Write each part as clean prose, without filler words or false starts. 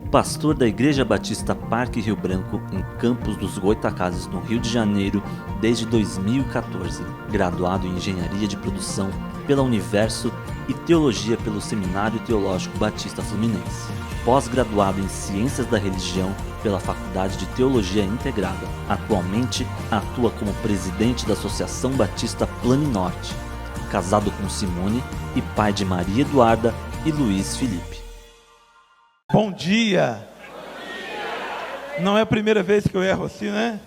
pastor da Igreja Batista Parque Rio Branco, em Campos dos Goytacazes, no Rio de Janeiro, desde 2014, graduado em Engenharia de Produção pela Universo e Teologia pelo Seminário Teológico Batista Fluminense, pós-graduado em Ciências da Religião pela Faculdade de Teologia Integrada. Atualmente atua como presidente da Associação Batista Planinorte, casado com Simone e pai de Maria Eduarda e Luiz Felipe. Bom dia! Não é a primeira vez que eu erro assim, né?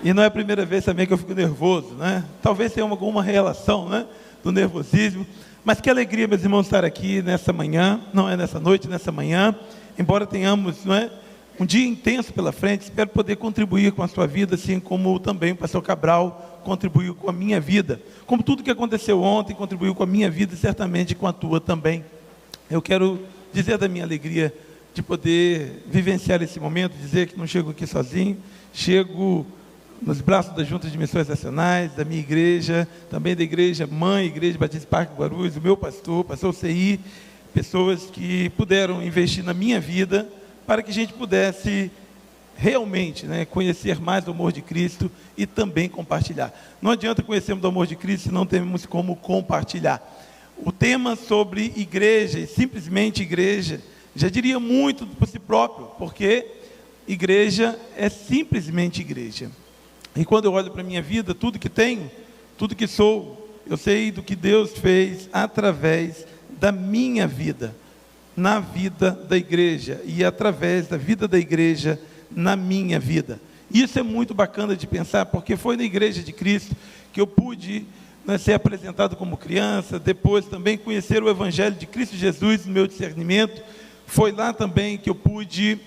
E não é a primeira vez também que eu fico nervoso, né? Talvez tenha alguma relação, né? Do nervosismo. Mas que alegria, meus irmãos, estar aqui nessa manhã, não é nessa noite, nessa manhã. Embora tenhamos, não é, um dia intenso pela frente, espero poder contribuir com a sua vida, assim como também o pastor Cabral contribuiu com a minha vida. Como tudo que aconteceu ontem contribuiu com a minha vida e certamente com a tua também. Eu quero dizer da minha alegria de poder vivenciar esse momento, dizer que não chego aqui sozinho, chego nos braços das Juntas de Missões Nacionais, da minha igreja, também da igreja mãe, Igreja Batista Parque Guarulhos, o meu pastor CI, pessoas que puderam investir na minha vida para que a gente pudesse realmente, né, conhecer mais do amor de Cristo e também compartilhar. Não adianta conhecermos o amor de Cristo se não temos como compartilhar. O tema sobre igreja e simplesmente igreja já diria muito por si próprio, porque igreja é simplesmente igreja. E quando eu olho para a minha vida, tudo que tenho, tudo que sou, eu sei do que Deus fez através da minha vida, na vida da igreja, e através da vida da igreja na minha vida. Isso é muito bacana de pensar, porque foi na igreja de Cristo que eu pude, né, ser apresentado como criança, depois também conhecer o Evangelho de Cristo Jesus no meu discernimento. Foi lá também que eu pude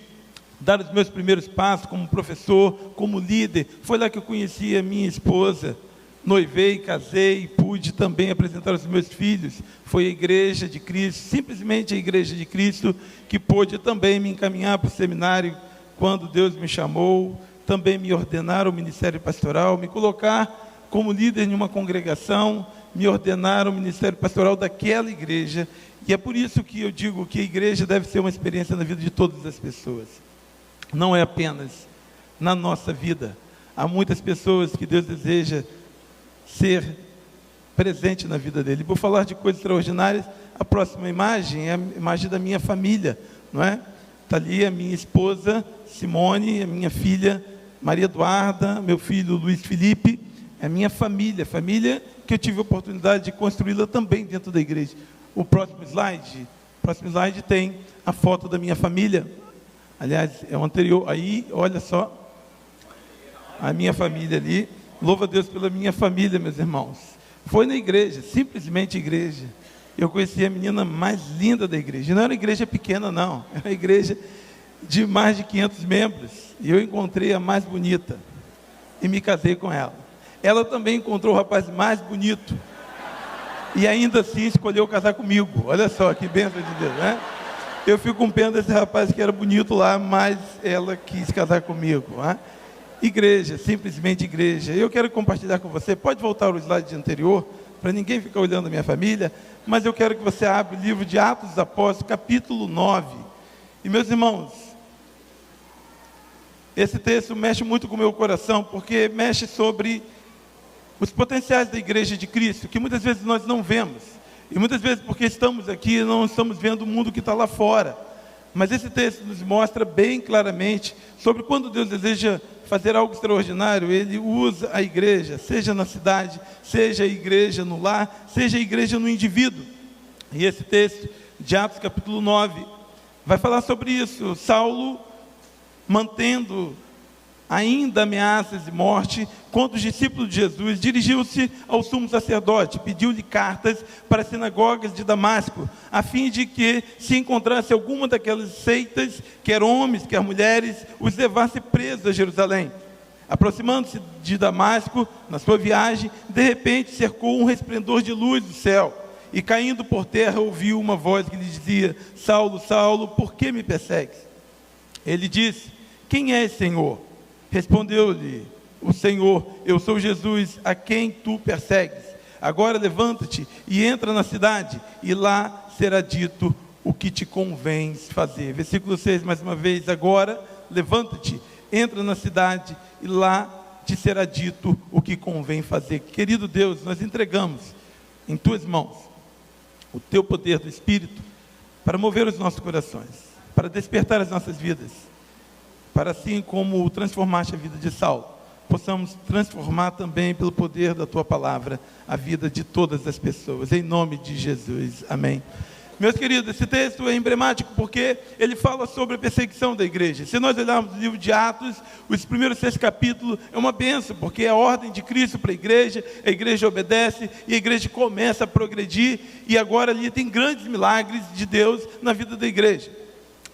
dar os meus primeiros passos como professor, como líder. Foi lá que eu conheci a minha esposa, noivei, casei, pude também apresentar os meus filhos. Foi a igreja de Cristo, simplesmente a igreja de Cristo, que pôde também me encaminhar para o seminário quando Deus me chamou, também me ordenar ao ministério pastoral, me colocar como líder em uma congregação, me ordenar ao ministério pastoral daquela igreja. E é por isso que eu digo que a igreja deve ser uma experiência na vida de todas as pessoas. Não é apenas na nossa vida. Há muitas pessoas que Deus deseja ser presente na vida dele. E por falar de coisas extraordinárias, a próxima imagem é a imagem da minha família, não é? Está ali a minha esposa, Simone, a minha filha, Maria Eduarda, meu filho, Luiz Felipe. É a minha família, família que eu tive a oportunidade de construí-la também dentro da igreja. O próximo slide tem a foto da minha família. Aliás, é o anterior. Aí, olha só, a minha família ali. Louva a Deus pela minha família, meus irmãos. Foi na igreja, simplesmente igreja. Eu conheci a menina mais linda da igreja. Não era uma igreja pequena, não. Era uma igreja de mais de 500 membros. E eu encontrei a mais bonita. E me casei com ela. Ela também encontrou o rapaz mais bonito. E ainda assim escolheu casar comigo. Olha só, que bênção de Deus, né? Eu fico com pena desse rapaz que era bonito lá, mas ela quis casar comigo, né? Igreja, simplesmente igreja. Eu quero compartilhar com você, pode voltar ao slide anterior, para ninguém ficar olhando a minha família, mas eu quero que você abra o livro de Atos dos Apóstolos, capítulo 9. E meus irmãos, esse texto mexe muito com o meu coração, porque mexe sobre os potenciais da igreja de Cristo, que muitas vezes nós não vemos. E muitas vezes porque estamos aqui, não estamos vendo o mundo que está lá fora. Mas esse texto nos mostra bem claramente sobre quando Deus deseja fazer algo extraordinário, Ele usa a igreja, seja na cidade, seja a igreja no lar, seja a igreja no indivíduo. E esse texto de Atos capítulo 9 vai falar sobre isso. Saulo, mantendo ainda ameaças de morte contra os discípulos de Jesus, dirigiu-se ao sumo sacerdote, pediu-lhe cartas para as sinagogas de Damasco, a fim de que, se encontrasse alguma daquelas seitas, quer homens, quer mulheres, os levasse presos a Jerusalém. Aproximando-se de Damasco, na sua viagem, de repente cercou um resplendor de luz do céu, e caindo por terra ouviu uma voz que lhe dizia: Saulo, Saulo, por que me persegues? Ele disse: quem és, Senhor? Respondeu-lhe o Senhor: eu sou Jesus, a quem tu persegues. Agora levanta-te e entra na cidade, e lá será dito o que te convém fazer. Versículo 6, mais uma vez: agora levanta-te, entra na cidade e lá te será dito o que convém fazer. Querido Deus, nós entregamos em tuas mãos o teu poder do Espírito para mover os nossos corações, para despertar as nossas vidas, para assim como transformaste a vida de Saulo, possamos transformar também pelo poder da tua palavra a vida de todas as pessoas, em nome de Jesus, amém. Meus queridos, esse texto é emblemático porque ele fala sobre a perseguição da igreja. Se nós olharmos o livro de Atos, os primeiros 6 capítulos é uma bênção, porque é a ordem de Cristo para a igreja obedece e a igreja começa a progredir, e agora ali tem grandes milagres de Deus na vida da igreja.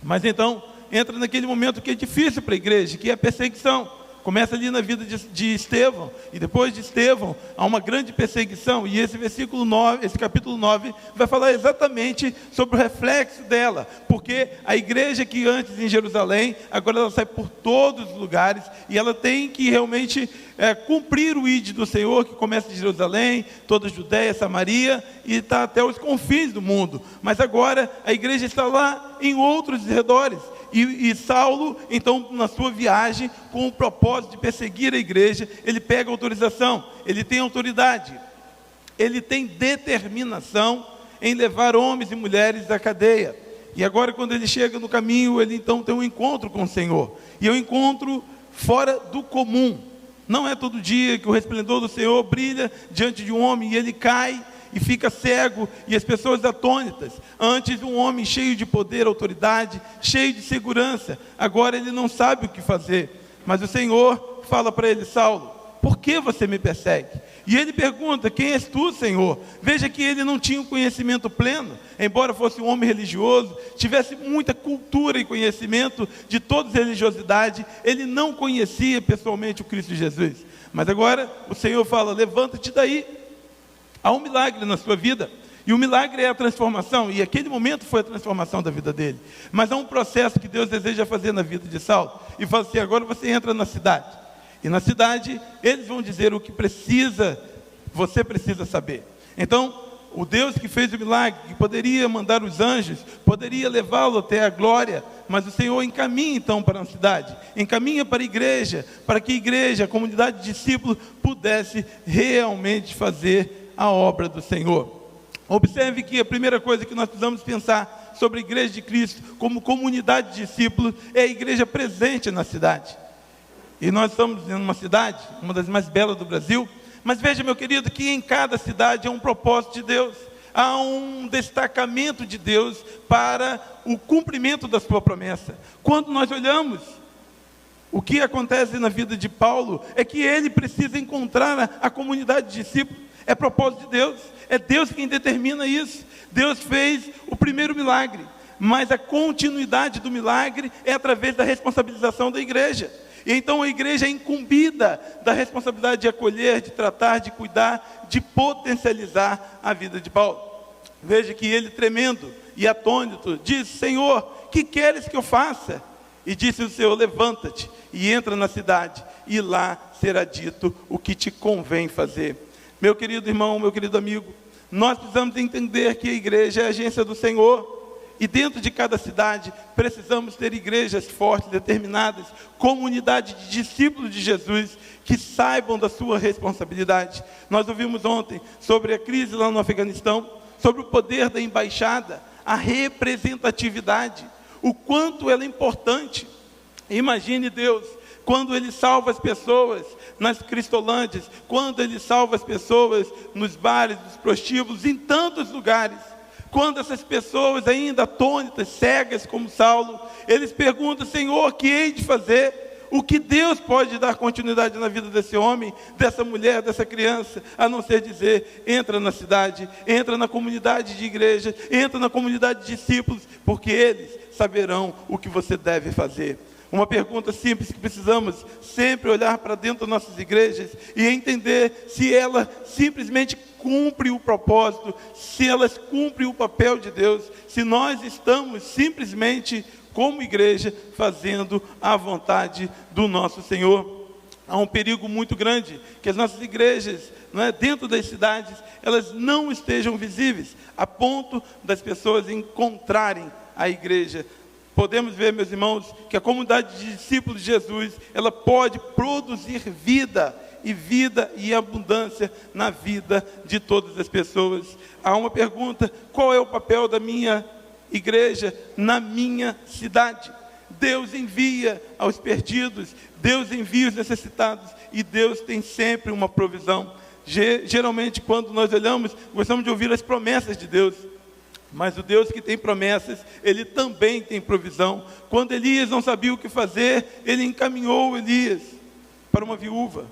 Mas então, entra naquele momento que é difícil para a igreja, que é a perseguição. Começa ali na vida de Estevão, e depois de Estevão há uma grande perseguição, e esse versículo 9, esse capítulo 9, vai falar exatamente sobre o reflexo dela, porque a igreja que antes em Jerusalém, agora ela sai por todos os lugares, e ela tem que realmente cumprir o ID do Senhor, que começa de Jerusalém, toda a Judéia, Samaria, e está até os confins do mundo, mas agora a igreja está lá em outros redores. E Saulo, então, na sua viagem, com o propósito de perseguir a igreja, ele pega autorização, ele tem autoridade, ele tem determinação em levar homens e mulheres da cadeia. E agora, quando ele chega no caminho, ele então tem um encontro com o Senhor, e é um encontro fora do comum. Não é todo dia que o resplendor do Senhor brilha diante de um homem e ele cai e fica cego, e as pessoas atônitas. Antes, um homem cheio de poder, autoridade, cheio de segurança. Agora ele não sabe o que fazer. Mas o Senhor fala para ele: Saulo, por que você me persegue? E ele pergunta: quem és tu, Senhor? Veja que ele não tinha um conhecimento pleno, embora fosse um homem religioso, tivesse muita cultura e conhecimento de toda religiosidade, ele não conhecia pessoalmente o Cristo Jesus. Mas agora o Senhor fala: levanta-te daí. Há um milagre na sua vida, e o milagre é a transformação, e aquele momento foi a transformação da vida dele. Mas há um processo que Deus deseja fazer na vida de Saulo, e fala assim: agora você entra na cidade, e na cidade eles vão dizer o que você precisa saber. Então, o Deus que fez o milagre, que poderia mandar os anjos, poderia levá-lo até a glória, mas o Senhor encaminha então para a cidade, encaminha para a igreja, para que a igreja, a comunidade de discípulos, pudesse realmente fazer a obra do Senhor. Observe que a primeira coisa que nós precisamos pensar sobre a igreja de Cristo, como comunidade de discípulos, é a igreja presente na cidade. E nós estamos em uma cidade, uma das mais belas do Brasil, mas veja, meu querido, que em cada cidade há um propósito de Deus, há um destacamento de Deus para o cumprimento da sua promessa. Quando nós olhamos o que acontece na vida de Paulo, é que ele precisa encontrar a comunidade de discípulos. É propósito de Deus, é Deus quem determina isso. Deus fez o primeiro milagre, mas a continuidade do milagre é através da responsabilização da igreja. E então a igreja é incumbida da responsabilidade de acolher, de tratar, de cuidar, de potencializar a vida de Paulo. Veja que ele, tremendo e atônito, diz: Senhor, que queres que eu faça? E disse o Senhor: levanta-te e entra na cidade, e lá será dito o que te convém fazer. Meu querido irmão, meu querido amigo, nós precisamos entender que a igreja é a agência do Senhor, e dentro de cada cidade precisamos ter igrejas fortes, determinadas, comunidade de discípulos de Jesus, que saibam da sua responsabilidade. Nós ouvimos ontem sobre a crise lá no Afeganistão, sobre o poder da embaixada, a representatividade, o quanto ela é importante. Imagine Deus, quando Ele salva as pessoas nas cristolândias, quando Ele salva as pessoas nos bares, nos prostíbulos, em tantos lugares, quando essas pessoas ainda atônitas, cegas como Saulo, eles perguntam: Senhor, que hei de fazer? O que Deus pode dar continuidade na vida desse homem, dessa mulher, dessa criança, a não ser dizer: entra na cidade, entra na comunidade de igreja, entra na comunidade de discípulos, porque eles saberão o que você deve fazer. Uma pergunta simples que precisamos sempre olhar para dentro das nossas igrejas e entender se ela simplesmente cumpre o propósito, se elas cumprem o papel de Deus, se nós estamos simplesmente como igreja fazendo a vontade do nosso Senhor. Há um perigo muito grande que as nossas igrejas, dentro das cidades, elas não estejam visíveis, a ponto das pessoas encontrarem a igreja. Podemos ver, meus irmãos, que a comunidade de discípulos de Jesus, ela pode produzir vida e abundância na vida de todas as pessoas. Há uma pergunta: qual é o papel da minha igreja na minha cidade? Deus envia aos perdidos, Deus envia os necessitados, e Deus tem sempre uma provisão. Geralmente, quando nós olhamos, gostamos de ouvir as promessas de Deus, mas o Deus que tem promessas, Ele também tem provisão. Quando Elias não sabia o que fazer, Ele encaminhou Elias para uma viúva,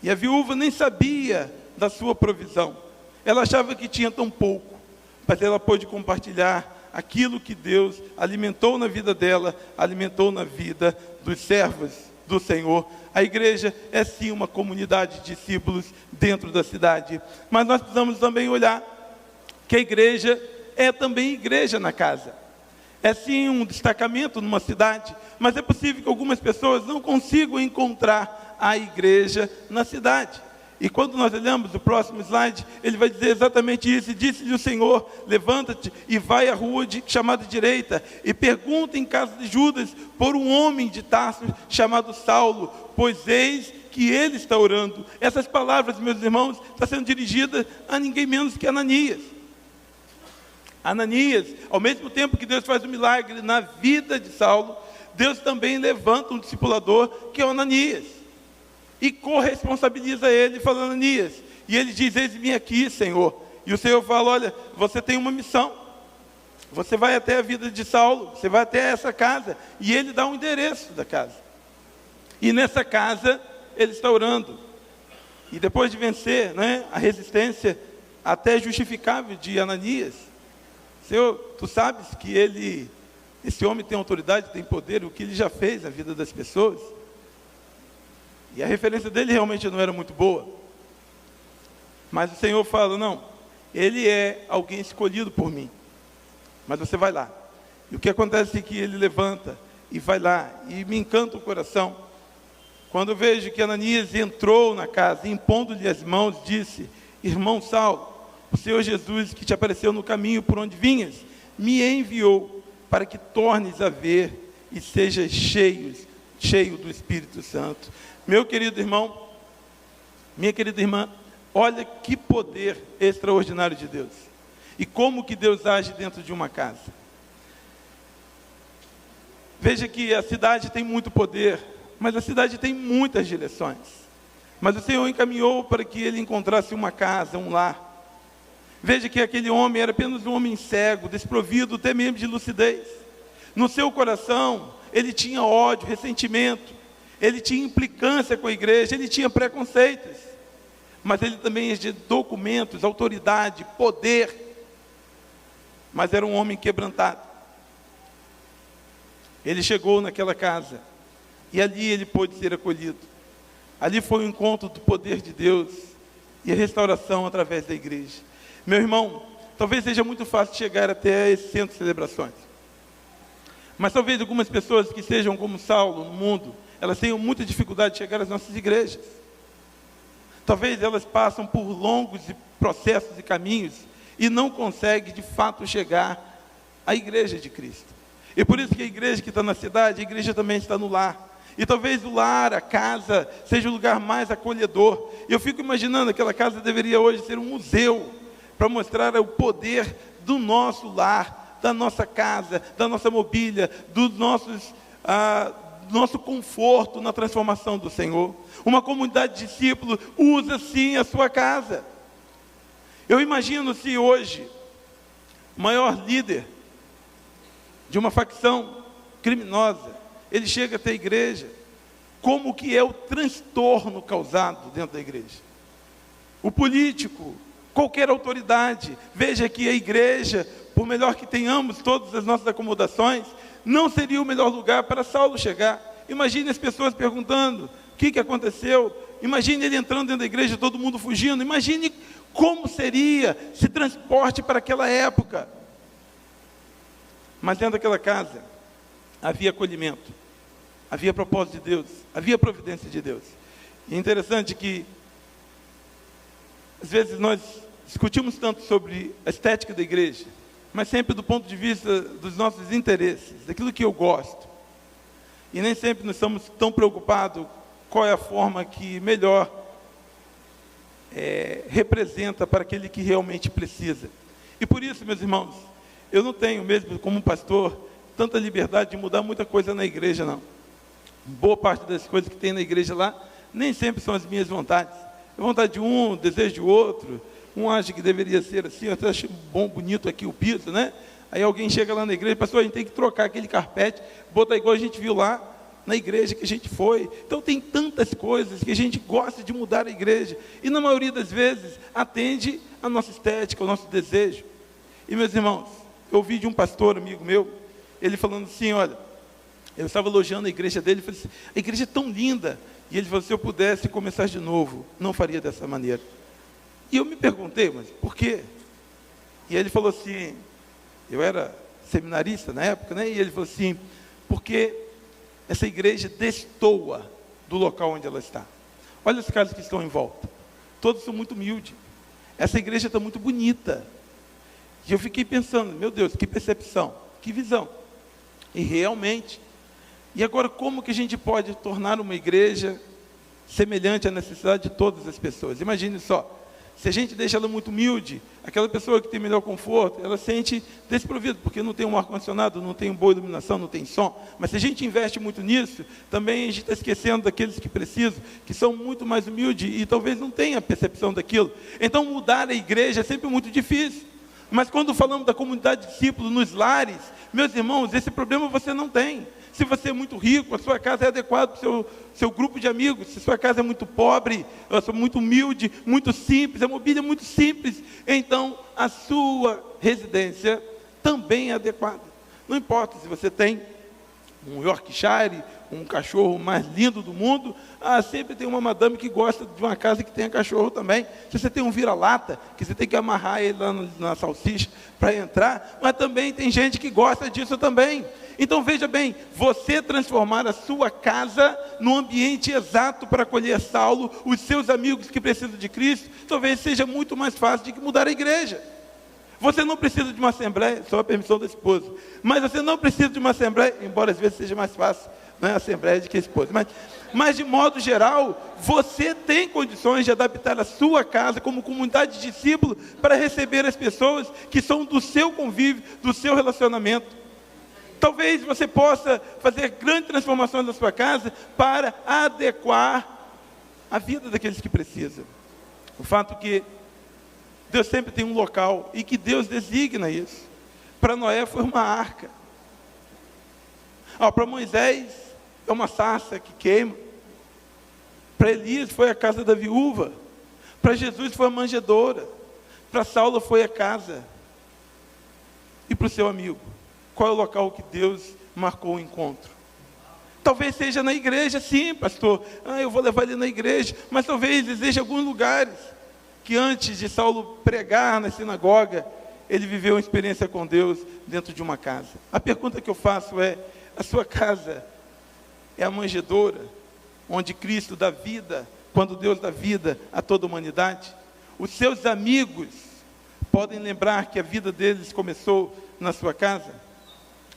e a viúva nem sabia da sua provisão, ela achava que tinha tão pouco, mas ela pôde compartilhar aquilo que Deus alimentou na vida dela, alimentou na vida dos servos do Senhor. A igreja é sim uma comunidade de discípulos dentro da cidade, mas nós precisamos também olhar que a igreja é também igreja na casa. É sim um destacamento numa cidade, mas é possível que algumas pessoas não consigam encontrar a igreja na cidade. E quando nós olhamos o próximo slide, ele vai dizer exatamente isso: e disse-lhe o Senhor: levanta-te e vai à rua chamada direita, e pergunta em casa de Judas por um homem de Tarso chamado Saulo, pois eis que ele está orando. Essas palavras, meus irmãos, estão sendo dirigidas a ninguém menos que Ananias. Ananias, ao mesmo tempo que Deus faz um milagre na vida de Saulo, Deus também levanta um discipulador, que é o Ananias, e corresponsabiliza ele, falando: Ananias, e ele diz: eis-me aqui, Senhor. E o Senhor fala: olha, você tem uma missão, você vai até a vida de Saulo, você vai até essa casa, e ele dá um endereço da casa, e nessa casa ele está orando, e depois de vencer a resistência até justificável de Ananias: Senhor, tu sabes que esse homem tem autoridade, tem poder, o que ele já fez na vida das pessoas. E a referência dele realmente não era muito boa. Mas o Senhor fala: não, ele é alguém escolhido por mim. Mas você vai lá. E o que acontece é que ele levanta e vai lá. E me encanta o coração quando eu vejo que Ananias entrou na casa e, impondo-lhe as mãos, disse: irmão Saulo, o Senhor Jesus, que te apareceu no caminho por onde vinhas, me enviou para que tornes a ver e sejas cheio do Espírito Santo. Meu querido irmão, minha querida irmã, olha que poder extraordinário de Deus. E como que Deus age dentro de uma casa. Veja que a cidade tem muito poder, mas a cidade tem muitas direções. Mas o Senhor encaminhou para que ele encontrasse uma casa, um lar. Veja que aquele homem era apenas um homem cego, desprovido até mesmo de lucidez. No seu coração, ele tinha ódio, ressentimento, ele tinha implicância com a igreja, ele tinha preconceitos, mas ele também tinha documentos, autoridade, poder, mas era um homem quebrantado. Ele chegou naquela casa, e ali ele pôde ser acolhido. Ali foi o encontro do poder de Deus, e a restauração através da igreja. Meu irmão, talvez seja muito fácil chegar até esse centro de celebrações, mas talvez algumas pessoas que sejam como Saulo no mundo, elas tenham muita dificuldade de chegar às nossas igrejas. Talvez elas passam por longos processos e caminhos e não conseguem de fato chegar à igreja de Cristo. E por isso que a igreja que está na cidade, a igreja também está no lar. E talvez o lar, a casa, seja o lugar mais acolhedor. Eu fico imaginando, aquela casa deveria hoje ser um museu, para mostrar o poder do nosso lar, da nossa casa, da nossa mobília, do nosso conforto na transformação do Senhor. Uma comunidade de discípulos usa sim a sua casa. Eu imagino se hoje o maior líder de uma facção criminosa, ele chega até a igreja, como que é o transtorno causado dentro da igreja. O político, qualquer autoridade, veja que a igreja, por melhor que tenhamos todas as nossas acomodações, não seria o melhor lugar para Saulo chegar. Imagine as pessoas perguntando: o que aconteceu? Imagine ele entrando dentro da igreja, todo mundo fugindo. Imagine como seria esse transporte para aquela época. Mas dentro daquela casa havia acolhimento, havia propósito de Deus, havia providência de Deus. E é interessante que, às vezes, nós discutimos tanto sobre a estética da igreja, mas sempre do ponto de vista dos nossos interesses, daquilo que eu gosto. E nem sempre nós estamos tão preocupados qual é a forma que melhor representa para aquele que realmente precisa. E por isso, meus irmãos, eu não tenho mesmo, como pastor, tanta liberdade de mudar muita coisa na igreja, não. Boa parte das coisas que tem na igreja lá, nem sempre são as minhas vontades. É vontade de um, desejo de outro. Um acha que deveria ser assim, eu até acho bom, bonito aqui o piso, né? Aí alguém chega lá na igreja, pastor, a gente tem que trocar aquele carpete, botar igual a gente viu lá na igreja que a gente foi. Então tem tantas coisas que a gente gosta de mudar a igreja. E na maioria das vezes, atende a nossa estética, ao nosso desejo. E meus irmãos, eu ouvi de um pastor, amigo meu, ele falando assim, olha, eu estava elogiando a igreja dele, falei assim, a igreja é tão linda. E ele falou, se eu pudesse começar de novo, não faria dessa maneira. E eu me perguntei, mas por quê? E ele falou assim, eu era seminarista na época, né? E ele falou assim, porque essa igreja destoa do local onde ela está. Olha os caras que estão em volta. Todos são muito humildes. Essa igreja está muito bonita. E eu fiquei pensando, meu Deus, que percepção, que visão. E realmente. E agora, como que a gente pode tornar uma igreja semelhante à necessidade de todas as pessoas? Imagine só. Se a gente deixa ela muito humilde, aquela pessoa que tem melhor conforto, ela sente desprovida, porque não tem um ar-condicionado, não tem boa iluminação, não tem som. Mas se a gente investe muito nisso, também a gente está esquecendo daqueles que precisam, que são muito mais humildes e talvez não tenham a percepção daquilo. Então mudar a igreja é sempre muito difícil. Mas quando falamos da comunidade de discípulos nos lares, meus irmãos, esse problema você não tem. Se você é muito rico, a sua casa é adequada para o seu grupo de amigos. Se a sua casa é muito pobre, muito humilde, muito simples, a mobília é muito simples, então a sua residência também é adequada. Não importa se você tem um Yorkshire, um cachorro mais lindo do mundo, sempre tem uma madame que gosta de uma casa que tenha cachorro também. Se você tem um vira-lata, que você tem que amarrar ele lá na salsicha para entrar, mas também tem gente que gosta disso também. Então veja bem, você transformar a sua casa no ambiente exato para acolher Saulo, os seus amigos que precisam de Cristo, talvez seja muito mais fácil do que mudar a igreja. Você não precisa de uma assembleia, só a permissão da esposa, mas você não precisa de uma assembleia, embora às vezes seja mais fácil, não é a assembleia de que a esposa, mas de modo geral, você tem condições de adaptar a sua casa como comunidade de discípulos para receber as pessoas que são do seu convívio, do seu relacionamento. Talvez você possa fazer grandes transformações na sua casa para adequar a vida daqueles que precisam. O fato que Deus sempre tem um local e que Deus designa isso. Para Noé foi uma arca. Para Moisés é uma sarça que queima. Para Elias foi a casa da viúva. Para Jesus foi a manjedoura. Para Saulo foi a casa. E para o seu amigo, qual é o local que Deus marcou o encontro? Talvez seja na igreja, sim, pastor. Eu vou levar ele na igreja. Mas talvez exista alguns lugares que antes de Saulo pregar na sinagoga, ele viveu uma experiência com Deus dentro de uma casa. A pergunta que eu faço é, a sua casa é a manjedoura, onde Cristo dá vida, quando Deus dá vida a toda a humanidade? Os seus amigos podem lembrar que a vida deles começou na sua casa?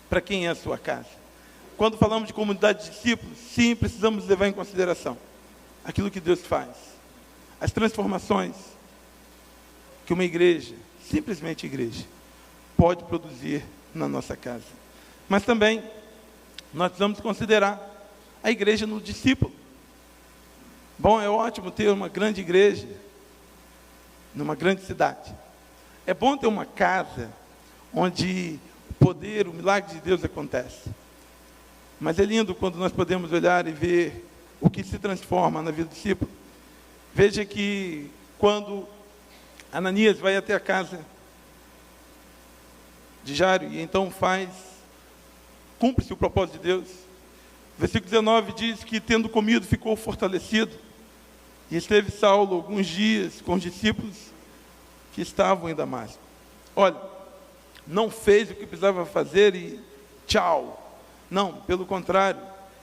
Para quem é a sua casa? Quando falamos de comunidade de discípulos, sim, precisamos levar em consideração aquilo que Deus faz, as transformações que uma igreja, simplesmente igreja, pode produzir na nossa casa. Mas também, nós precisamos considerar a igreja no discípulo. Bom, é ótimo ter uma grande igreja, numa grande cidade. É bom ter uma casa, onde o poder, o milagre de Deus acontece. Mas é lindo quando nós podemos olhar e ver o que se transforma na vida do discípulo. Veja que quando Ananias vai até a casa de Jairo e então cumpre-se o propósito de Deus. Versículo 19 diz que tendo comido ficou fortalecido e esteve Saulo alguns dias com os discípulos que estavam em Damasco. Olha, não fez o que precisava fazer e tchau. Não, pelo contrário,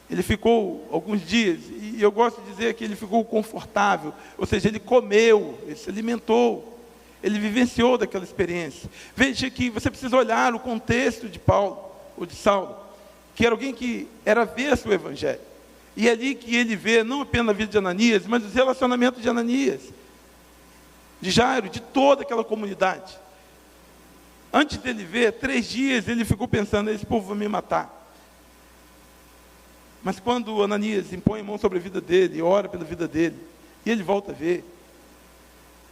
Ele ficou alguns dias, e eu gosto de dizer que ele ficou confortável, ou seja, ele comeu, ele se alimentou, ele vivenciou daquela experiência. Veja que você precisa olhar o contexto de Paulo, ou de Saulo, que era alguém que era avesso ao Evangelho. E é ali que ele vê, não apenas a vida de Ananias, mas os relacionamentos de Ananias, de Jairo, de toda aquela comunidade. Antes dele ver, 3 dias ele ficou pensando, esse povo vai me matar. Mas quando Ananias impõe a mão sobre a vida dele, ora pela vida dele, e ele volta a ver,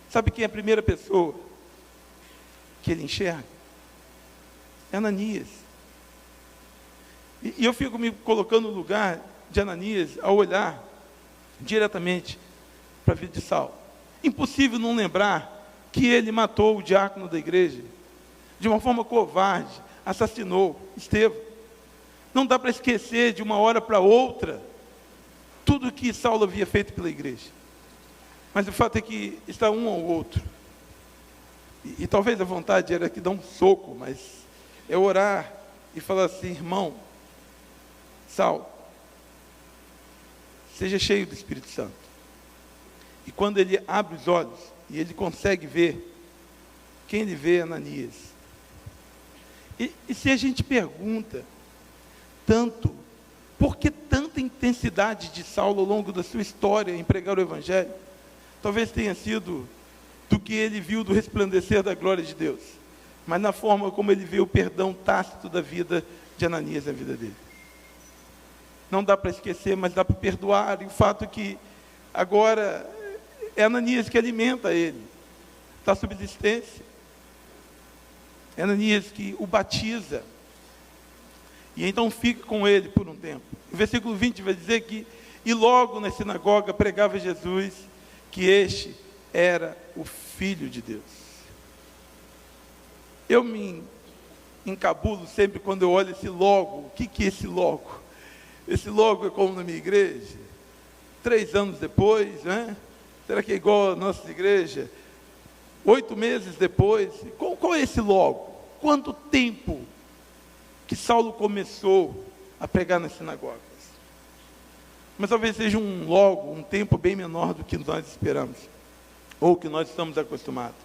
sabe quem é a primeira pessoa que ele enxerga? É Ananias. E eu fico me colocando no lugar de Ananias, ao olhar diretamente para a vida de Saulo. Impossível não lembrar que ele matou o diácono da igreja, de uma forma covarde, assassinou Estevão. Não dá para esquecer de uma hora para outra tudo que Saulo havia feito pela igreja. Mas o fato é que está um ao outro. E talvez a vontade era que dar um soco, mas é orar e falar assim, irmão, Saulo, seja cheio do Espírito Santo. E quando ele abre os olhos e ele consegue ver, quem ele vê é Ananias. E se a gente pergunta, por que tanta intensidade de Saulo ao longo da sua história em pregar o Evangelho? Talvez tenha sido do que ele viu do resplandecer da glória de Deus, mas na forma como ele vê o perdão tácito da vida de Ananias na vida dele. Não dá para esquecer, mas dá para perdoar, e o fato é que agora é Ananias que alimenta ele, dá subsistência. É Ananias que o batiza, e então fica com ele por um tempo. O versículo 20 vai dizer que, e logo na sinagoga pregava Jesus, que este era o Filho de Deus. Eu me encabulo sempre quando eu olho esse logo. O que é esse logo? Esse logo é como na minha igreja, 3 anos depois, né? Será que é igual a nossa igreja? 8 meses depois, qual é esse logo? Quanto tempo que Saulo começou a pregar nas sinagogas? Mas talvez seja um tempo bem menor do que nós esperamos, ou que nós estamos acostumados.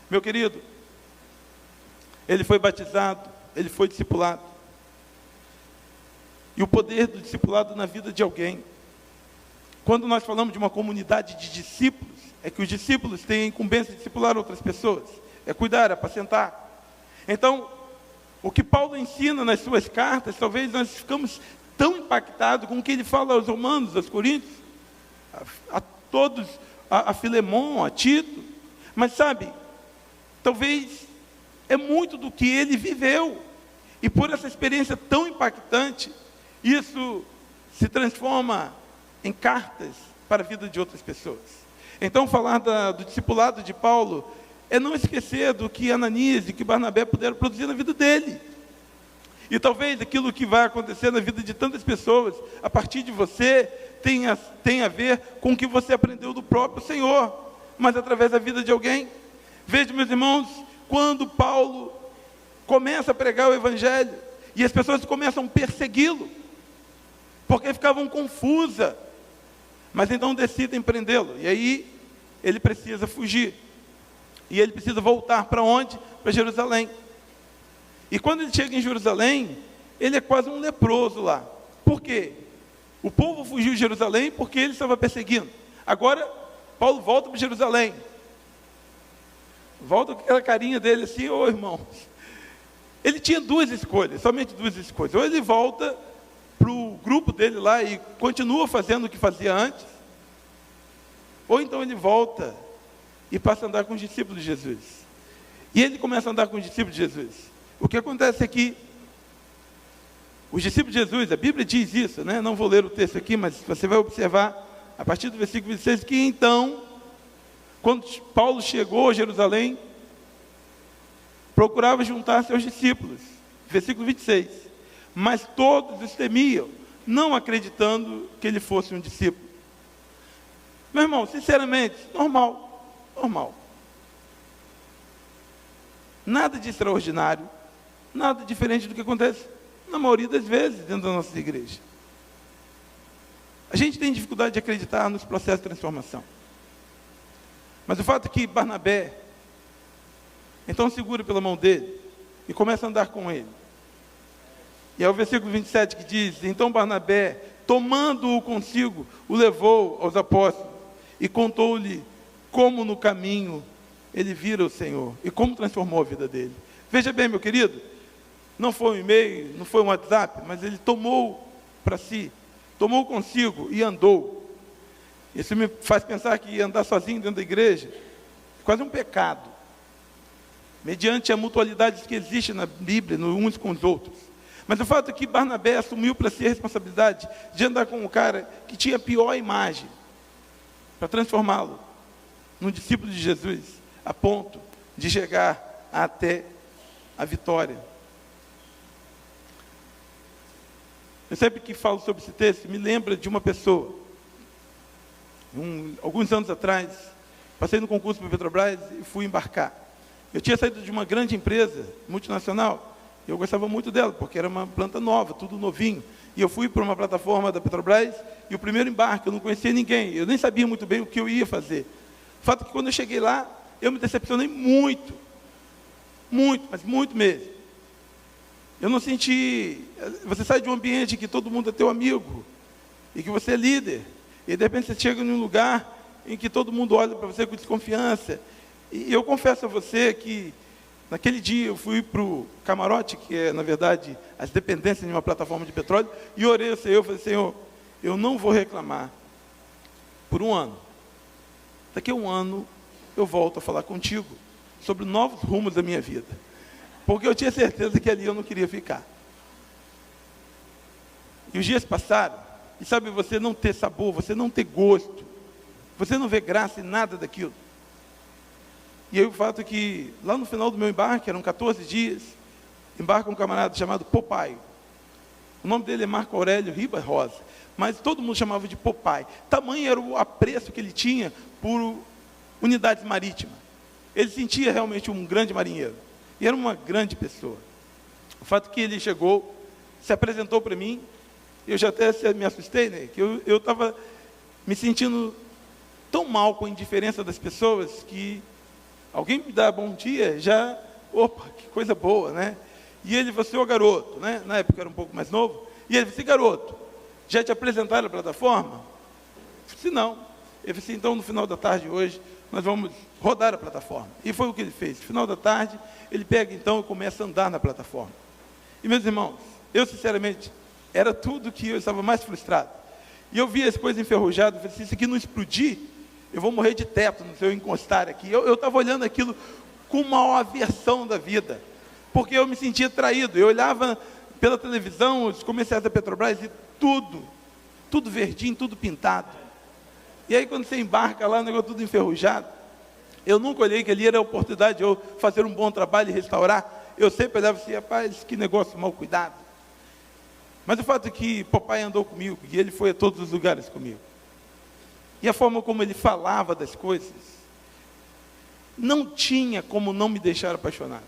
Meu querido, ele foi batizado, ele foi discipulado. E o poder do discipulado na vida de alguém. Quando nós falamos de uma comunidade de discípulos, é que os discípulos têm a incumbência de discipular outras pessoas, é cuidar, apacentar. Então, o que Paulo ensina nas suas cartas, talvez nós ficamos tão impactados com o que ele fala aos romanos, aos coríntios, a todos, a Filemon, a Tito, mas sabe, talvez é muito do que ele viveu, e por essa experiência tão impactante, isso se transforma em cartas para a vida de outras pessoas. Então, falar do discipulado de Paulo é não esquecer do que Ananias e que Barnabé puderam produzir na vida dele. E talvez aquilo que vai acontecer na vida de tantas pessoas, a partir de você, tenha a ver com o que você aprendeu do próprio Senhor, mas através da vida de alguém. Veja, meus irmãos, quando Paulo começa a pregar o Evangelho, e as pessoas começam a persegui-lo, porque ficavam confusas, mas então decidem prendê-lo, e aí ele precisa fugir, e ele precisa voltar para onde? Para Jerusalém. E quando ele chega em Jerusalém, ele é quase um leproso lá. Por quê? O povo fugiu de Jerusalém porque ele estava perseguindo. Agora, Paulo volta para Jerusalém. Volta com aquela carinha dele assim, irmãos. Ele tinha 2 escolhas, somente 2 escolhas. Ou ele volta para o grupo dele lá e continua fazendo o que fazia antes, ou então ele volta e passa a andar com os discípulos de Jesus. E ele começa a andar com os discípulos de Jesus. O que acontece é que os discípulos de Jesus, a Bíblia diz isso, né? Não vou ler o texto aqui, mas você vai observar, a partir do versículo 26, que então, quando Paulo chegou a Jerusalém, procurava juntar seus discípulos. Versículo 26. Mas todos os temiam, não acreditando que ele fosse um discípulo. Meu irmão, sinceramente, normal. Nada de extraordinário, nada diferente do que acontece na maioria das vezes dentro da nossa igreja. A gente tem dificuldade de acreditar nos processos de transformação. Mas o fato é que Barnabé, então segura pela mão dele e começa a andar com ele. E é o versículo 27 que diz: então Barnabé, tomando-o consigo, o levou aos apóstolos e contou-lhe como no caminho ele vira o Senhor e como transformou a vida dele. Veja bem, meu querido, não foi um e-mail, não foi um WhatsApp, mas ele tomou para si, tomou consigo e andou. Isso me faz pensar que andar sozinho dentro da igreja é quase um pecado, mediante a mutualidade que existe na Bíblia, uns com os outros. Mas o fato é que Barnabé assumiu para si a responsabilidade de andar com um cara que tinha a pior imagem, para transformá-lo num discípulo de Jesus, a ponto de chegar até a vitória. Eu sempre que falo sobre esse texto, me lembra de uma pessoa. Alguns anos atrás, passei no concurso para a Petrobras e fui embarcar. Eu tinha saído de uma grande empresa multinacional, e eu gostava muito dela, porque era uma planta nova, tudo novinho. E eu fui para uma plataforma da Petrobras, e o primeiro embarque, eu não conhecia ninguém, eu nem sabia muito bem o que eu ia fazer. O fato é que quando eu cheguei lá, eu me decepcionei muito, mas muito mesmo. Eu não senti... Você sai de um ambiente que todo mundo é teu amigo, e que você é líder, e de repente você chega em um lugar em que todo mundo olha para você com desconfiança. E eu confesso a você que, naquele dia, eu fui para o camarote, que é, na verdade, as dependências de uma plataforma de petróleo, e orei ao Senhor, falei: Senhor, eu não vou reclamar por um ano. Daqui a um ano, eu volto a falar contigo sobre novos rumos da minha vida. Porque eu tinha certeza que ali eu não queria ficar. E os dias passaram, e sabe, você não ter sabor, você não ter gosto, você não vê graça em nada daquilo. E aí o fato é que, lá no final do meu embarque, eram 14 dias, embarca um camarada chamado Popeye. O nome dele é Marco Aurélio Ribas Rosa, mas todo mundo chamava de Popeye. Tamanho era o apreço que ele tinha por unidades marítimas. Ele sentia realmente um grande marinheiro, e era uma grande pessoa. O fato é que ele chegou, se apresentou para mim, eu já até me assustei, né? Que eu estava me sentindo tão mal com a indiferença das pessoas, que alguém me dá bom dia, já, opa, que coisa boa, né? E ele falou assim: ô garoto, né? Na época eu era um pouco mais novo, e ele falou assim: garoto, já te apresentaram a plataforma? Eu falei assim: não. Ele falou assim: então no final da tarde hoje, nós vamos rodar a plataforma. E foi o que ele fez. No final da tarde, ele pega então e começa a andar na plataforma. E meus irmãos, eu sinceramente, era tudo que eu estava mais frustrado. E eu via as coisas enferrujadas, eu falei assim: se isso aqui não explodir, eu vou morrer de teto se eu encostar aqui. Eu estava olhando aquilo com uma aversão da vida, porque eu me sentia traído. Eu olhava pela televisão, os comerciais da Petrobras, e tudo verdinho, tudo pintado. E aí quando você embarca lá, o negócio tudo enferrujado, eu nunca olhei que ali era a oportunidade de eu fazer um bom trabalho e restaurar. Eu sempre olhava assim: rapaz, que negócio mal cuidado. Mas o fato é que papai andou comigo, e ele foi a todos os lugares comigo. E a forma como ele falava das coisas, não tinha como não me deixar apaixonado.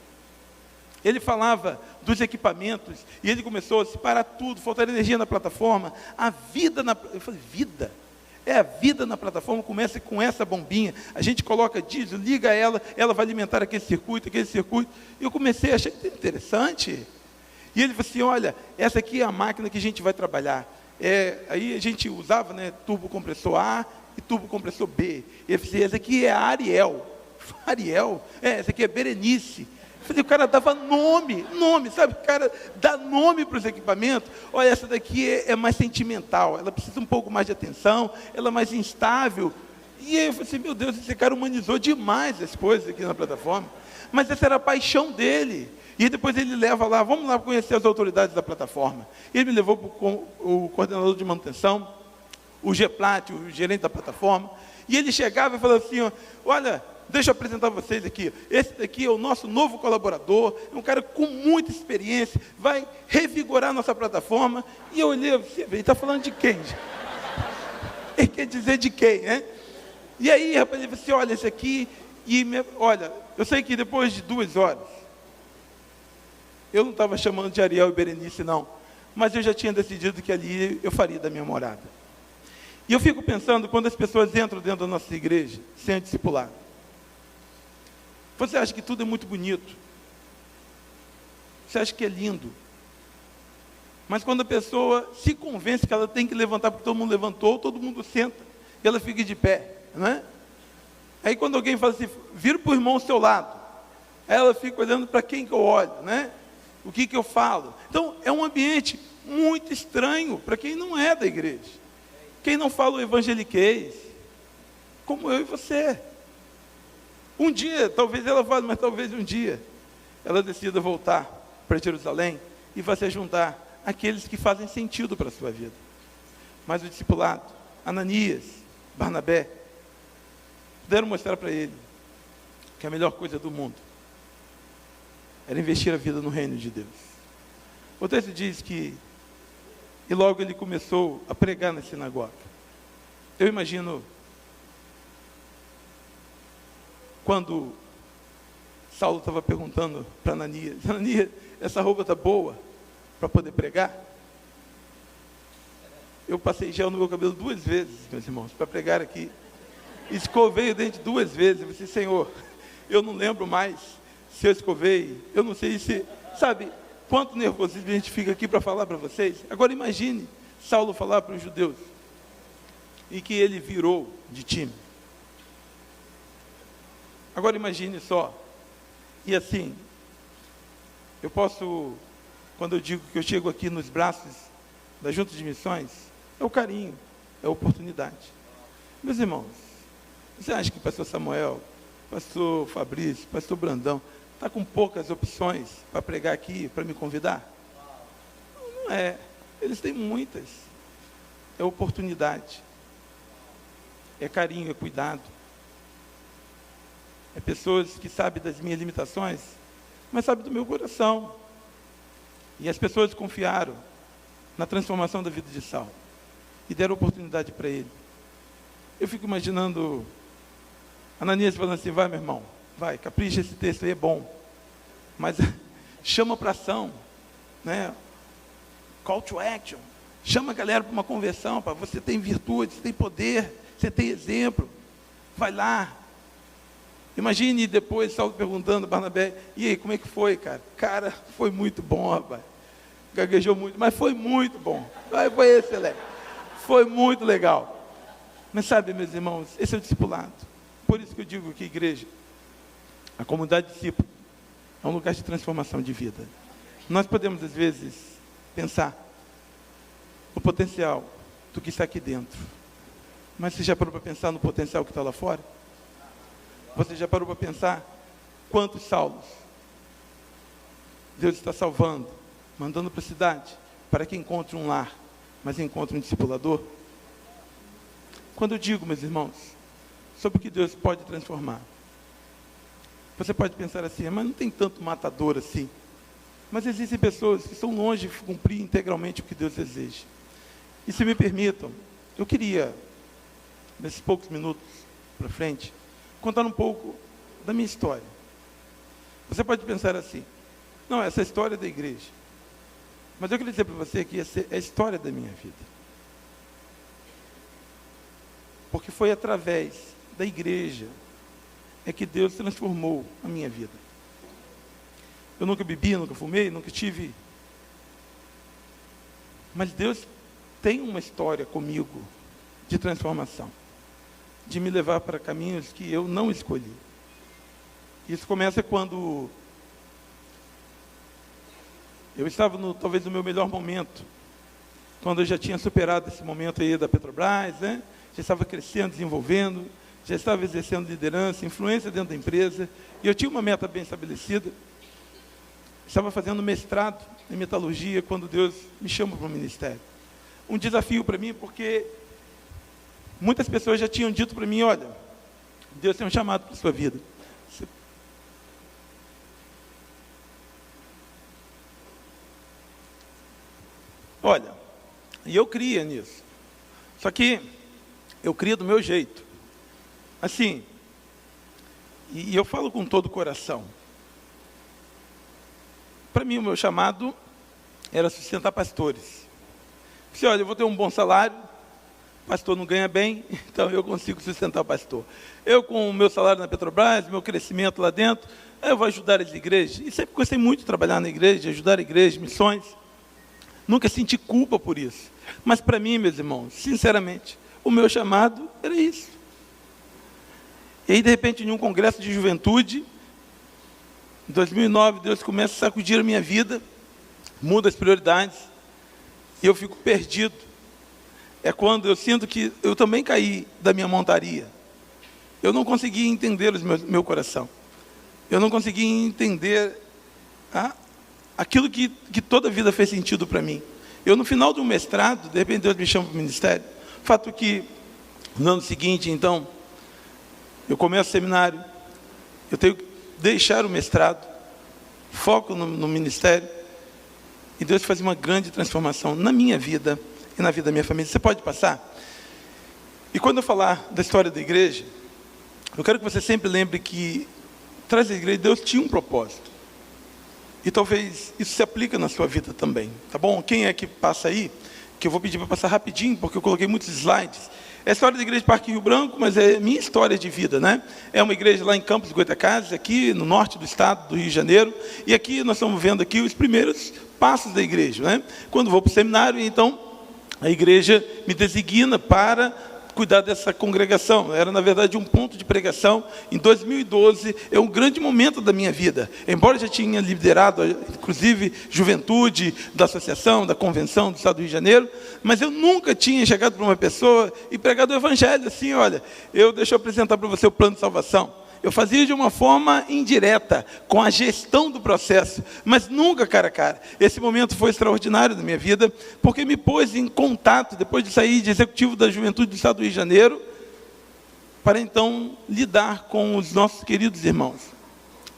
Ele falava dos equipamentos, e ele começou a separar tudo, faltar energia na plataforma, a vida na... Eu falei: vida? A vida na plataforma começa com essa bombinha, a gente coloca diesel, liga ela, ela vai alimentar aquele circuito. E eu comecei a achar interessante. E ele falou assim: olha, essa aqui é a máquina que a gente vai trabalhar. Aí a gente usava, né, turbo compressor A e turbo compressor B. Ele falou assim: essa aqui é a Ariel. Ariel? Essa aqui é Berenice. Eu falei: o cara dava nome, sabe? O cara dá nome para os equipamentos. Olha, essa daqui é mais sentimental, ela precisa um pouco mais de atenção, ela é mais instável. E aí eu falei assim: meu Deus, esse cara humanizou demais as coisas aqui na plataforma. Mas essa era a paixão dele. E depois ele leva lá: vamos lá conhecer as autoridades da plataforma. Ele me levou para o coordenador de manutenção, o Geplat, o gerente da plataforma. E ele chegava e falava assim: olha, deixa eu apresentar vocês aqui. Esse daqui é o nosso novo colaborador, é um cara com muita experiência, vai revigorar a nossa plataforma. E eu olhei: ele está falando de quem? Ele quer dizer de quem, né? E aí, rapaz, ele falou assim: olha, esse aqui... olha, eu sei que depois de 2 horas, eu não estava chamando de Ariel e Berenice, não, mas eu já tinha decidido que ali eu faria da minha morada. E eu fico pensando, quando as pessoas entram dentro da nossa igreja, sem discipulado, você acha que tudo é muito bonito, você acha que é lindo, mas quando a pessoa se convence que ela tem que levantar, porque todo mundo levantou, todo mundo senta, e ela fica de pé, não é? Aí quando alguém fala assim, vira para o irmão ao seu lado, aí ela fica olhando para quem que eu olho, né? O que eu falo? Então, é um ambiente muito estranho para quem não é da igreja. Quem não fala o evangeliquez, como eu e você. Um dia, talvez ela fale, mas talvez um dia, ela decida voltar para Jerusalém e vai se juntar àqueles que fazem sentido para a sua vida. Mas o discipulado, Ananias, Barnabé, puderam mostrar para ele que a melhor coisa do mundo era investir a vida no reino de Deus. O texto diz que, e logo ele começou a pregar na sinagoga. Eu imagino, quando Saulo estava perguntando para Ananias, Ananias, essa roupa está boa para poder pregar? Eu passei gel no meu cabelo 2 vezes, meus irmãos, para pregar aqui. Escovei o dente 2 vezes. Eu disse, Senhor, eu não lembro mais se eu escovei, eu não sei se... Sabe, quanto nervosismo a gente fica aqui para falar para vocês? Agora imagine Saulo falar para os judeus e que ele virou de time. Agora imagine só. E assim, eu posso, quando eu digo que eu chego aqui nos braços da Junta de Missões, é o carinho, é a oportunidade. Meus irmãos, você acha que o pastor Samuel, pastor Fabrício, pastor Brandão, está com poucas opções para pregar aqui, para me convidar? Não é. Eles têm muitas. É oportunidade. É carinho, é cuidado. É pessoas que sabem das minhas limitações, mas sabem do meu coração. E as pessoas confiaram na transformação da vida de Saulo e deram oportunidade para ele. Eu fico imaginando Ananias falando assim, vai meu irmão, vai, capricha, esse texto aí é bom, mas chama para ação, né? Call to action, chama a galera para uma conversão, para você tem virtude, você tem poder, você tem exemplo, vai lá. Imagine depois Saulo perguntando a Barnabé, e aí, como é que foi, cara? Cara, foi muito bom, rapaz, gaguejou muito, mas foi muito bom, foi excelente, foi muito legal. Mas sabe, meus irmãos, esse é o discipulado. Por isso que eu digo que a igreja, a comunidade de discípulos, é um lugar de transformação de vida. Nós podemos, às vezes, pensar no potencial do que está aqui dentro. Mas você já parou para pensar no potencial que está lá fora? Você já parou para pensar quantos Saulos Deus está salvando, mandando para a cidade, para que encontre um lar, mas encontre um discipulador? Quando eu digo, meus irmãos, sobre o que Deus pode transformar, você pode pensar assim, mas não tem tanto matador assim. Mas existem pessoas que estão longe de cumprir integralmente o que Deus deseja. E se me permitam, eu queria, nesses poucos minutos para frente, contar um pouco da minha história. Você pode pensar assim, não, essa é a história da igreja. Mas eu queria dizer para você que essa é a história da minha vida. Porque foi através da igreja é que Deus transformou a minha vida. Eu nunca bebi, nunca fumei, nunca tive. Mas Deus tem uma história comigo de transformação, de me levar para caminhos que eu não escolhi. Isso começa quando eu estava talvez no meu melhor momento, quando eu já tinha superado esse momento aí da Petrobras, né? Já estava crescendo, desenvolvendo, já estava exercendo liderança, influência dentro da empresa, e eu tinha uma meta bem estabelecida. Estava fazendo mestrado em metalurgia quando Deus me chama para o ministério. Um desafio para mim, porque muitas pessoas já tinham dito para mim, olha, Deus tem um chamado para a sua vida. Olha, e eu cria nisso. Só que eu cria do meu jeito. Assim, e eu falo com todo o coração. Para mim, o meu chamado era sustentar pastores. Disse, olha, eu vou ter um bom salário, pastor não ganha bem, então eu consigo sustentar o pastor. Eu, com o meu salário na Petrobras, meu crescimento lá dentro, eu vou ajudar as igrejas. E sempre gostei muito de trabalhar na igreja, de ajudar a igreja, missões. Nunca senti culpa por isso. Mas para mim, meus irmãos, sinceramente, o meu chamado era isso. E aí, de repente, em um congresso de juventude, em 2009, Deus começa a sacudir a minha vida, muda as prioridades, e eu fico perdido. É quando eu sinto que eu também caí da minha montaria. Eu não conseguia entender meu coração. Eu não conseguia entender aquilo que toda a vida fez sentido para mim. Eu, no final de um mestrado, de repente Deus me chama para o ministério. Fato que, no ano seguinte, então, eu começo o seminário, eu tenho que deixar o mestrado, foco no ministério, e Deus faz uma grande transformação na minha vida e na vida da minha família. Você pode passar? E quando eu falar da história da igreja, eu quero que você sempre lembre que, atrás da igreja, Deus tinha um propósito. E talvez isso se aplique na sua vida também, tá bom? Quem é que passa aí? Que eu vou pedir para passar rapidinho, porque eu coloquei muitos slides. É a história da igreja de Parque Rio Branco, mas é minha história de vida, né? É uma igreja lá em Campos dos Goytacazes, aqui no norte do estado do Rio de Janeiro. E aqui nós estamos vendo aqui os primeiros passos da igreja, né? Quando vou para o seminário, então, a igreja me designa para cuidar dessa congregação. Era, na verdade, um ponto de pregação. Em 2012, é um grande momento da minha vida. Embora eu já tinha liderado, inclusive, juventude da associação, da convenção do Estado do Rio de Janeiro, mas eu nunca tinha chegado para uma pessoa e pregado o evangelho assim, olha, deixa eu apresentar para você o plano de salvação. Eu fazia de uma forma indireta, com a gestão do processo, mas nunca cara a cara. Esse momento foi extraordinário na minha vida, porque me pôs em contato, depois de sair de executivo da juventude do Estado do Rio de Janeiro, para então lidar com os nossos queridos irmãos.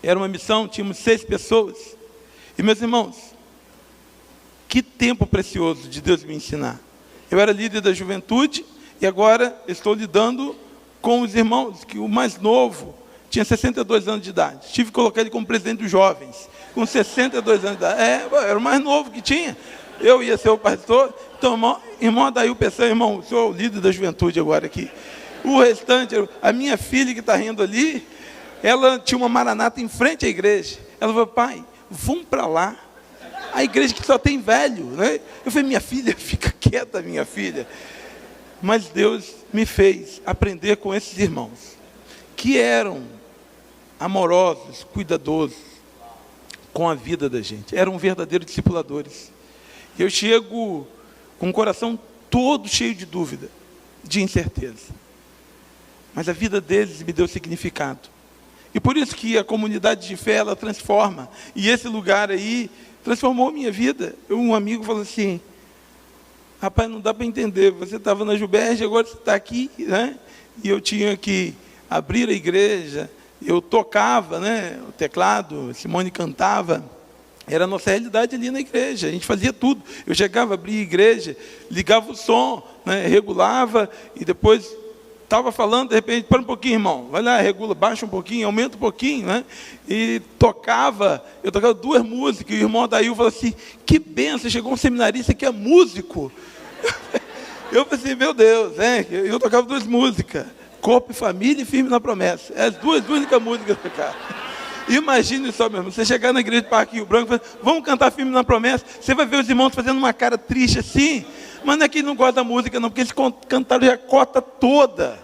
Era uma missão, tínhamos 6 pessoas. E, meus irmãos, que tempo precioso de Deus me ensinar. Eu era líder da juventude e agora estou lidando com os irmãos, que o mais novo tinha 62 anos de idade. Tive que colocar ele como presidente dos jovens, com 62 anos de idade. Era o mais novo que tinha. Eu ia ser o pastor. Então, irmão Adail Peçanha, irmão, sou o líder da juventude agora aqui. O restante, a minha filha que está rindo ali, ela tinha uma maranata em frente à igreja. Ela falou, pai, vamos para lá. A igreja que só tem velho, né? Eu falei, minha filha, fica quieta, minha filha. Mas Deus me fez aprender com esses irmãos, que eram amorosos, cuidadosos com a vida da gente. Eram verdadeiros discipuladores. Eu chego com o coração todo cheio de dúvida, de incerteza. Mas a vida deles me deu significado. E por isso que a comunidade de fé, ela transforma. E esse lugar aí transformou a minha vida. Um amigo falou assim, rapaz, não dá para entender, você estava na Juberge, agora você está aqui, né? E eu tinha que abrir a igreja, eu tocava, né, o teclado, Simone cantava, era a nossa realidade ali na igreja, a gente fazia tudo. Eu chegava, abria a igreja, ligava o som, né, regulava, e depois estava falando, de repente, para um pouquinho, irmão, vai lá, regula, baixa um pouquinho, aumenta um pouquinho, né? E tocava, eu tocava 2 músicas, e o irmão Adail falou assim, que benção, chegou um seminarista que é músico. Eu falei assim, meu Deus, né? Eu tocava 2 músicas, Corpo e Família e Firme na Promessa. As 2 únicas músicas do cara. Imagine só, meu irmão, você chegar na igreja de Parque Rio Branco e falar, vamos cantar Firme na Promessa, você vai ver os irmãos fazendo uma cara triste assim, mas não é que eles não gostam da música não, porque eles cantaram a cota toda,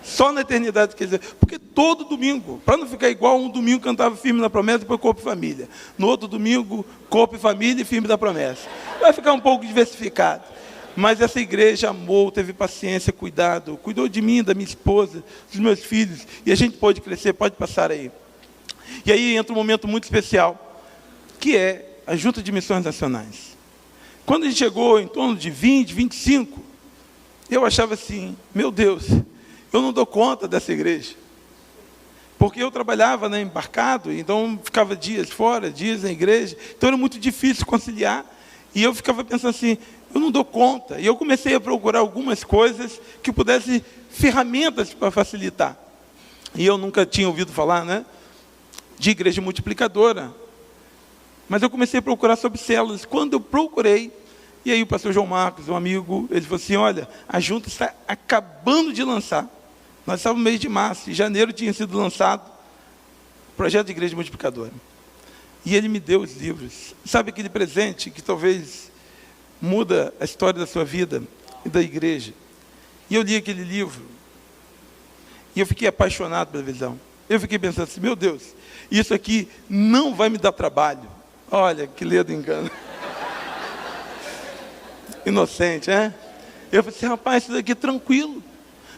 só na eternidade, quer dizer, porque todo domingo, para não ficar igual, um domingo cantava Firme na Promessa, depois Corpo e Família, no outro domingo, Corpo e Família e Firme da Promessa. Vai ficar um pouco diversificado. Mas essa igreja amou, teve paciência, cuidado, cuidou de mim, da minha esposa, dos meus filhos, e a gente pode crescer, pode passar aí. E aí entra um momento muito especial, que é a Junta de Missões Nacionais. Quando a gente chegou em torno de 20, 25, eu achava assim, meu Deus, eu não dou conta dessa igreja. Porque eu trabalhava, né, embarcado, então ficava dias fora, dias na igreja, então era muito difícil conciliar, e eu ficava pensando assim, eu não dou conta. E eu comecei a procurar algumas coisas que pudessem, ferramentas para facilitar. E eu nunca tinha ouvido falar, né, de igreja multiplicadora. Mas eu comecei a procurar sobre células. Quando eu procurei, E aí o pastor João Marcos, um amigo, ele falou assim, olha, a junta está acabando de lançar. Nós estávamos no mês de março, em janeiro tinha sido lançado o projeto de igreja multiplicadora. E ele me deu os livros. Sabe aquele presente que talvez muda a história da sua vida e da igreja? E eu li aquele livro, e eu fiquei apaixonado pela visão. Eu fiquei pensando assim, meu Deus, isso aqui não vai me dar trabalho. Olha, que ledo engano. Inocente, né? Eu falei assim, rapaz, isso daqui é tranquilo.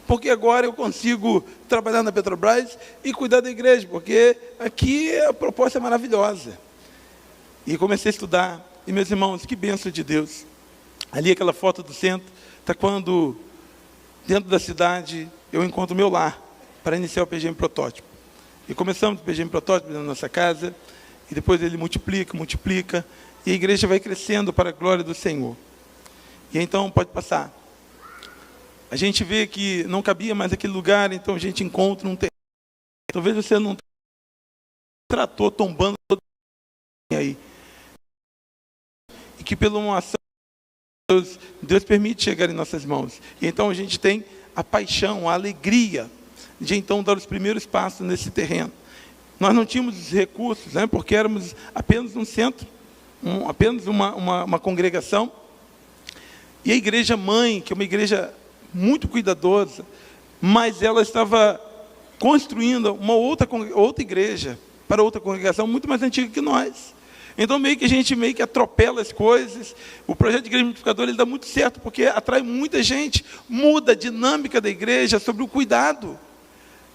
Porque agora eu consigo trabalhar na Petrobras e cuidar da igreja, porque aqui a proposta é maravilhosa. E comecei a estudar. E meus irmãos, que bênção de Deus. Ali aquela foto do centro, está quando, dentro da cidade, eu encontro o meu lar, para iniciar o PGM Protótipo. E começamos o PGM Protótipo na nossa casa, e depois ele multiplica, e a igreja vai crescendo para a glória do Senhor. E então, pode passar. A gente vê que não cabia mais aquele lugar, então a gente encontra um terreno. Talvez você não tratou tombando todo aí. E que pela uma ação de Deus permite chegar em nossas mãos. E então a gente tem a paixão, a alegria de então dar os primeiros passos nesse terreno. Nós não tínhamos os recursos, né, porque éramos apenas um centro, apenas uma congregação. E a igreja mãe, que é uma igreja muito cuidadosa, mas ela estava construindo uma outra igreja, para outra congregação muito mais antiga que nós. Então a gente atropela as coisas. O projeto de igreja multiplicadora, ele dá muito certo, porque atrai muita gente, muda a dinâmica da igreja sobre o cuidado,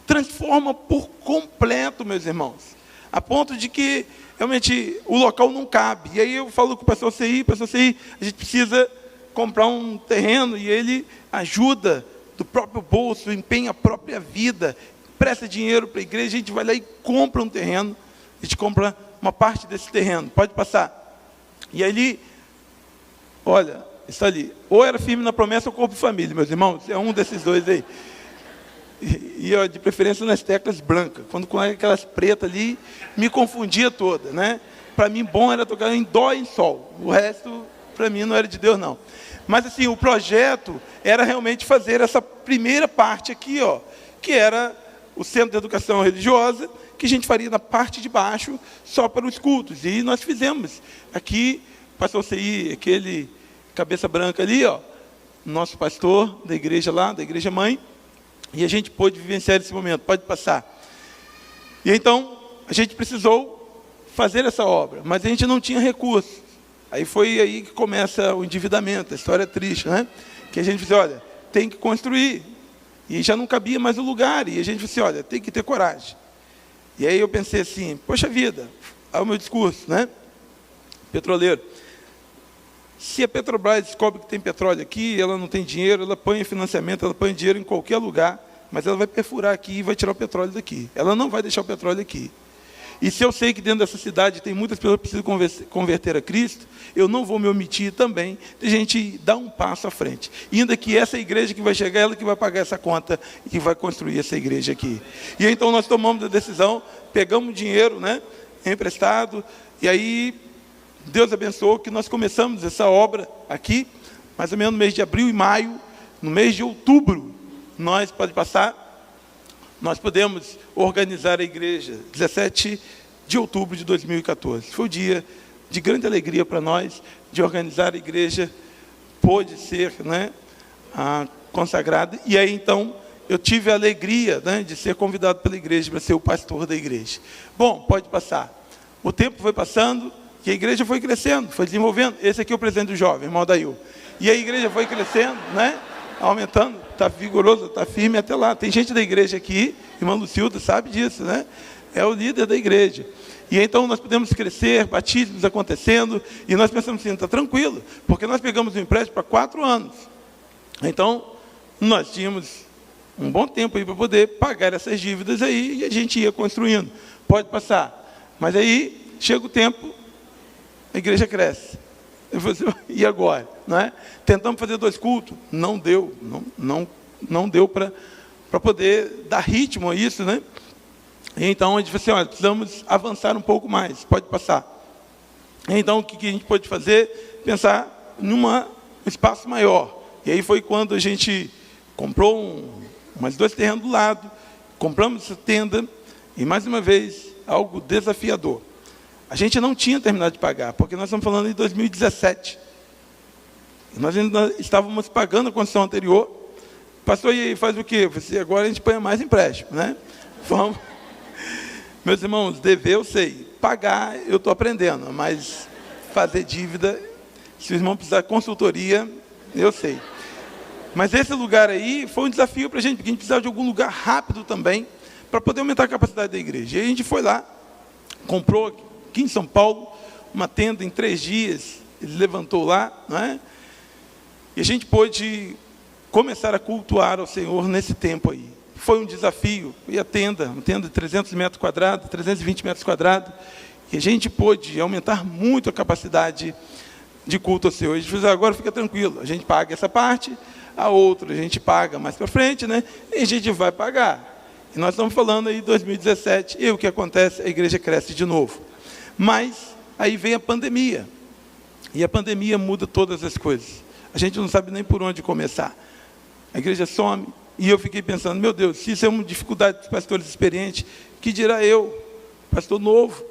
transforma por completo, meus irmãos, a ponto de que realmente o local não cabe. E aí eu falo com o pastor CI, a gente precisa comprar um terreno, e ele ajuda do próprio bolso, empenha a própria vida, presta dinheiro para a igreja, a gente vai lá e compra um terreno, a gente compra uma parte desse terreno, pode passar. E ali, olha, está ali, ou era firme na promessa ou corpo de família, meus irmãos, é um desses dois aí. E de preferência nas teclas brancas, quando com aquelas pretas ali, me confundia toda, né? Para mim, bom era tocar em dó e em sol, o resto, para mim, não era de Deus, não. Mas assim, o projeto era realmente fazer essa primeira parte aqui, ó, que era o Centro de Educação Religiosa, que a gente faria na parte de baixo, só para os cultos. E nós fizemos. Aqui, o pastor CI, aquele cabeça branca ali, ó, nosso pastor da igreja lá, da igreja mãe, e a gente pôde vivenciar esse momento. Pode passar. E então, a gente precisou fazer essa obra, mas a gente não tinha recursos. Aí foi aí que começa o endividamento, a história triste, né? Que a gente disse, olha, tem que construir. E já não cabia mais o lugar. E a gente disse, olha, tem que ter coragem. E aí eu pensei assim, poxa vida, é o meu discurso, né? Petroleiro. Se a Petrobras descobre que tem petróleo aqui, ela não tem dinheiro, ela põe financiamento, ela põe dinheiro em qualquer lugar, mas ela vai perfurar aqui e vai tirar o petróleo daqui. Ela não vai deixar o petróleo aqui. E se eu sei que dentro dessa cidade tem muitas pessoas que precisam converter a Cristo, eu não vou me omitir também de a gente dar um passo à frente. Ainda que essa igreja que vai chegar, ela que vai pagar essa conta e que vai construir essa igreja aqui. E então nós tomamos a decisão, pegamos dinheiro, né, emprestado, e aí Deus abençoou que nós começamos essa obra aqui, mais ou menos no mês de abril e maio. No mês de outubro, nós, pode passar, nós podemos organizar a igreja, 17 de outubro de 2014. Foi um dia de grande alegria para nós, de organizar a igreja, pôde ser, né, consagrada. E aí, então, eu tive a alegria, né, de ser convidado pela igreja para ser o pastor da igreja. Bom, pode passar. O tempo foi passando, e a igreja foi crescendo, foi desenvolvendo. Esse aqui é o presidente do jovem, irmão Dail. E a igreja foi crescendo, né, aumentando, está vigoroso, está firme até lá. Tem gente da igreja aqui, irmã Lucilda sabe disso, né? É o líder da igreja. E então nós podemos crescer, batismos acontecendo, e nós pensamos assim, está tranquilo, porque nós pegamos um empréstimo para 4 anos. Então, nós tínhamos um bom tempo aí para poder pagar essas dívidas aí, e a gente ia construindo. Pode passar. Mas aí, chega o tempo, a igreja cresce. Eu falei assim, e agora? Não é? Tentamos fazer 2 cultos, não deu, não deu para poder dar ritmo a isso, né? E então a gente falou assim, olha, precisamos avançar um pouco mais, pode passar. Então o que a gente pode fazer? Pensar em um espaço maior. E aí foi quando a gente comprou mais 2 terrenos do lado, compramos essa tenda, e mais uma vez, algo desafiador. A gente não tinha terminado de pagar, porque nós estamos falando em 2017. Nós ainda estávamos pagando a construção anterior. Pastor, e aí, faz o quê? Agora a gente põe mais empréstimo, né? Vamos. Meus irmãos, dever eu sei, pagar eu estou aprendendo, mas fazer dívida, se o irmão precisar de consultoria, eu sei. Mas esse lugar aí foi um desafio para a gente, porque a gente precisava de algum lugar rápido também, para poder aumentar a capacidade da igreja. E aí a gente foi lá, comprou aqui em São Paulo, uma tenda em 3 dias, ele levantou lá, não é? E a gente pôde começar a cultuar ao Senhor nesse tempo aí. Foi um desafio, e a tenda, uma tenda de 300 metros quadrados, 320 metros quadrados, e a gente pôde aumentar muito a capacidade de culto ao Senhor. A gente fez, agora fica tranquilo, a gente paga essa parte, a outra a gente paga mais para frente, né? E a gente vai pagar. E nós estamos falando aí de 2017, e o que acontece? A igreja cresce de novo. Mas aí vem a pandemia, e a pandemia muda todas as coisas. A gente não sabe nem por onde começar. A igreja some, e eu fiquei pensando, meu Deus, se isso é uma dificuldade dos pastores experientes, que dirá eu, pastor novo?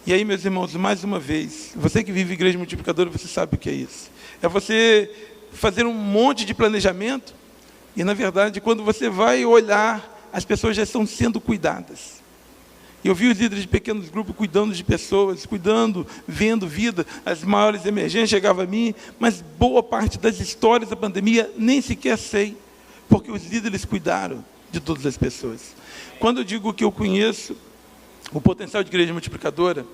E aí, meus irmãos, mais uma vez, você que vive igreja multiplicadora, você sabe o que é isso. É você fazer um monte de planejamento, e na verdade, quando você vai olhar, as pessoas já estão sendo cuidadas. Eu vi os líderes de pequenos grupos cuidando de pessoas, cuidando, vendo vida, as maiores emergências chegavam a mim, mas boa parte das histórias da pandemia nem sequer sei, porque os líderes cuidaram de todas as pessoas. Quando eu digo que eu conheço o potencial de igreja multiplicadora,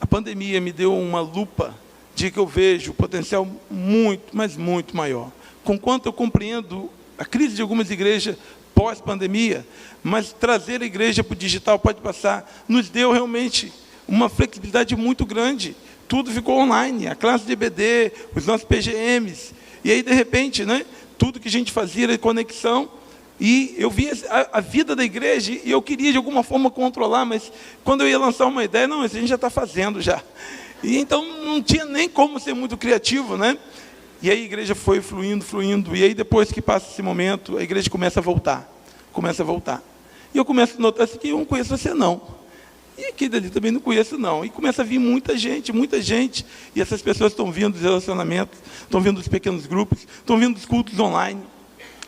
a pandemia me deu uma lupa de que eu vejo o potencial muito, mas muito maior. Conquanto eu compreendo a crise de algumas igrejas pós-pandemia, mas trazer a igreja para o digital pode passar, nos deu realmente uma flexibilidade muito grande. Tudo ficou online, a classe de EBD, os nossos PGMs, e aí de repente, né, tudo que a gente fazia era conexão, e eu via a vida da igreja, e eu queria de alguma forma controlar, mas quando eu ia lançar uma ideia, não, isso a gente já está fazendo já. E então não tinha nem como ser muito criativo, né? E aí a igreja foi fluindo, e aí depois que passa esse momento, a igreja começa a voltar. E eu começo a notar assim, que eu não conheço você não. E aqui dali também não conheço não. E começa a vir muita gente, e essas pessoas estão vindo dos relacionamentos, estão vindo dos pequenos grupos, estão vindo dos cultos online.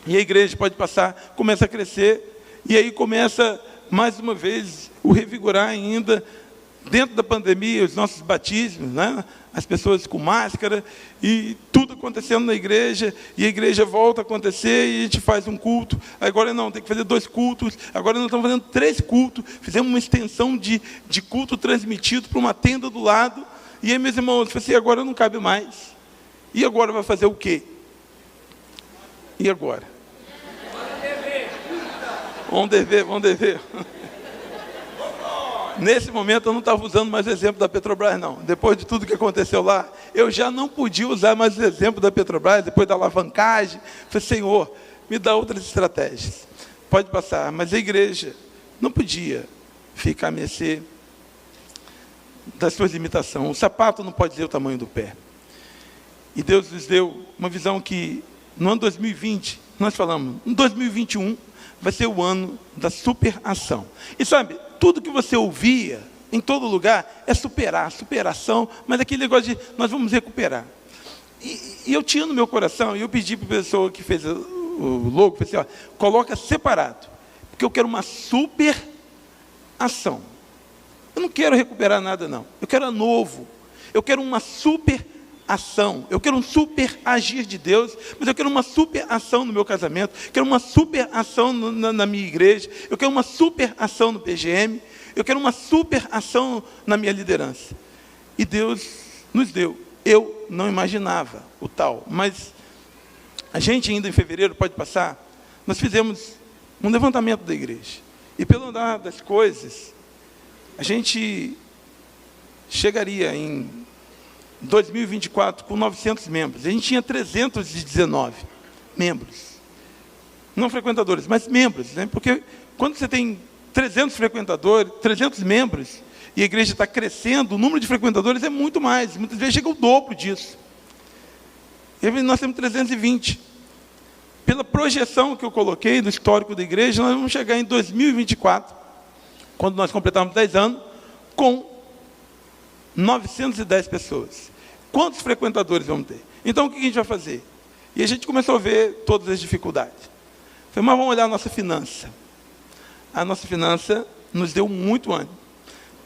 E a igreja pode passar, começa a crescer, e aí começa, mais uma vez, o revigorar ainda, dentro da pandemia, os nossos batismos, né? As pessoas com máscara, e tudo acontecendo na igreja, e a igreja volta a acontecer, e a gente faz um culto, agora não, tem que fazer 2 cultos, agora nós estamos fazendo 3 cultos, fizemos uma extensão de culto transmitido para uma tenda do lado, e aí, meus irmãos, eu falei assim, agora não cabe mais, e agora vai fazer o quê? E agora? Vamos dever. Nesse momento eu não estava usando mais o exemplo da Petrobras, não. Depois de tudo que aconteceu lá, eu já não podia usar mais o exemplo da Petrobras, depois da alavancagem. Falei, Senhor, me dá outras estratégias. Pode passar, mas a igreja não podia ficar a mercê das suas limitações. O sapato não pode dizer o tamanho do pé. E Deus nos deu uma visão que, no ano 2020, nós falamos, em 2021, vai ser o ano da superação. E sabe, tudo que você ouvia, em todo lugar, é superação, mas aquele negócio de, nós vamos recuperar. E eu tinha no meu coração, e eu pedi para a pessoa que fez o logo, falei assim, ó, coloca separado, porque eu quero uma superação. Eu não quero recuperar nada, não. Eu quero novo. Eu quero uma superação. Eu quero um super agir de Deus, mas eu quero uma super ação no meu casamento, eu quero uma super ação na minha igreja, eu quero uma super ação no PGM, eu quero uma super ação na minha liderança. E Deus nos deu. Eu não imaginava o tal, mas a gente ainda em fevereiro, pode passar, nós fizemos um levantamento da igreja. E pelo andar das coisas, a gente chegaria em 2024 com 900 membros. A gente tinha 319 membros. Não frequentadores, mas membros, né? Porque quando você tem 300 frequentadores, 300 membros, e a igreja está crescendo, o número de frequentadores é muito mais, muitas vezes chega o dobro disso. E nós temos 320. Pela projeção que eu coloquei do histórico da igreja, nós vamos chegar em 2024, quando nós completarmos 10 anos, com 910 pessoas. Quantos frequentadores vamos ter? Então, o que a gente vai fazer? E a gente começou a ver todas as dificuldades. Falei, mas vamos olhar a nossa finança. A nossa finança nos deu muito ânimo.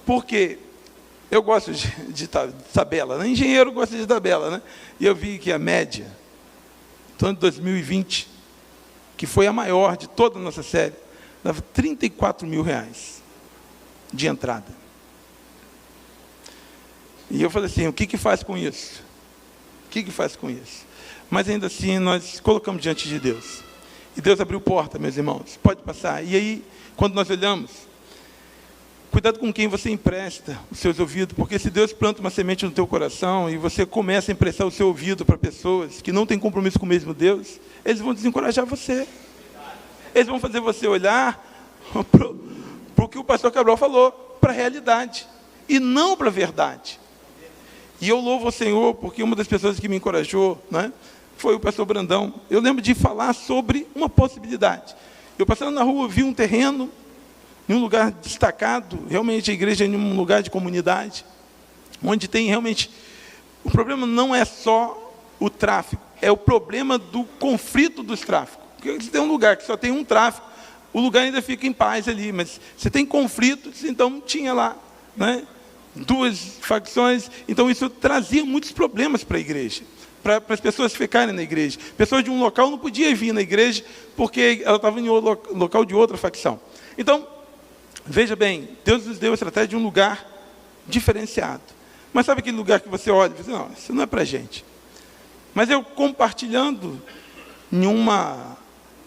Porque eu gosto de tabela, né? Engenheiro gosta de tabela, né? E eu vi que a média, no ano de 2020, que foi a maior de toda a nossa série, dava R$34 mil de entrada. E eu falei assim, o que faz com isso? O que faz com isso? Mas ainda assim, nós colocamos diante de Deus. E Deus abriu porta, meus irmãos. Pode passar. E aí, quando nós olhamos, cuidado com quem você empresta os seus ouvidos, porque se Deus planta uma semente no teu coração e você começa a emprestar o seu ouvido para pessoas que não têm compromisso com o mesmo Deus, eles vão desencorajar você. Eles vão fazer você olhar para o que o pastor Cabral falou, para a realidade, e não para a verdade. E eu louvo ao Senhor, porque uma das pessoas que me encorajou, né, foi o pastor Brandão. Eu lembro de falar sobre uma possibilidade. Eu passando na rua, vi um terreno, em um lugar destacado, realmente a igreja é em um lugar de comunidade, onde tem realmente... O problema não é só o tráfico, é o problema do conflito dos tráficos. Porque se tem um lugar que só tem um tráfico, o lugar ainda fica em paz ali, mas você tem conflitos, então tinha lá, né, duas facções, então isso trazia muitos problemas para a igreja, para as pessoas ficarem na igreja. Pessoas de um local não podiam vir na igreja, porque ela estava em local de outra facção. Então, veja bem, Deus nos deu a estratégia de um lugar diferenciado. Mas sabe aquele lugar que você olha e diz, não, isso não é para a gente. Mas eu compartilhando em uma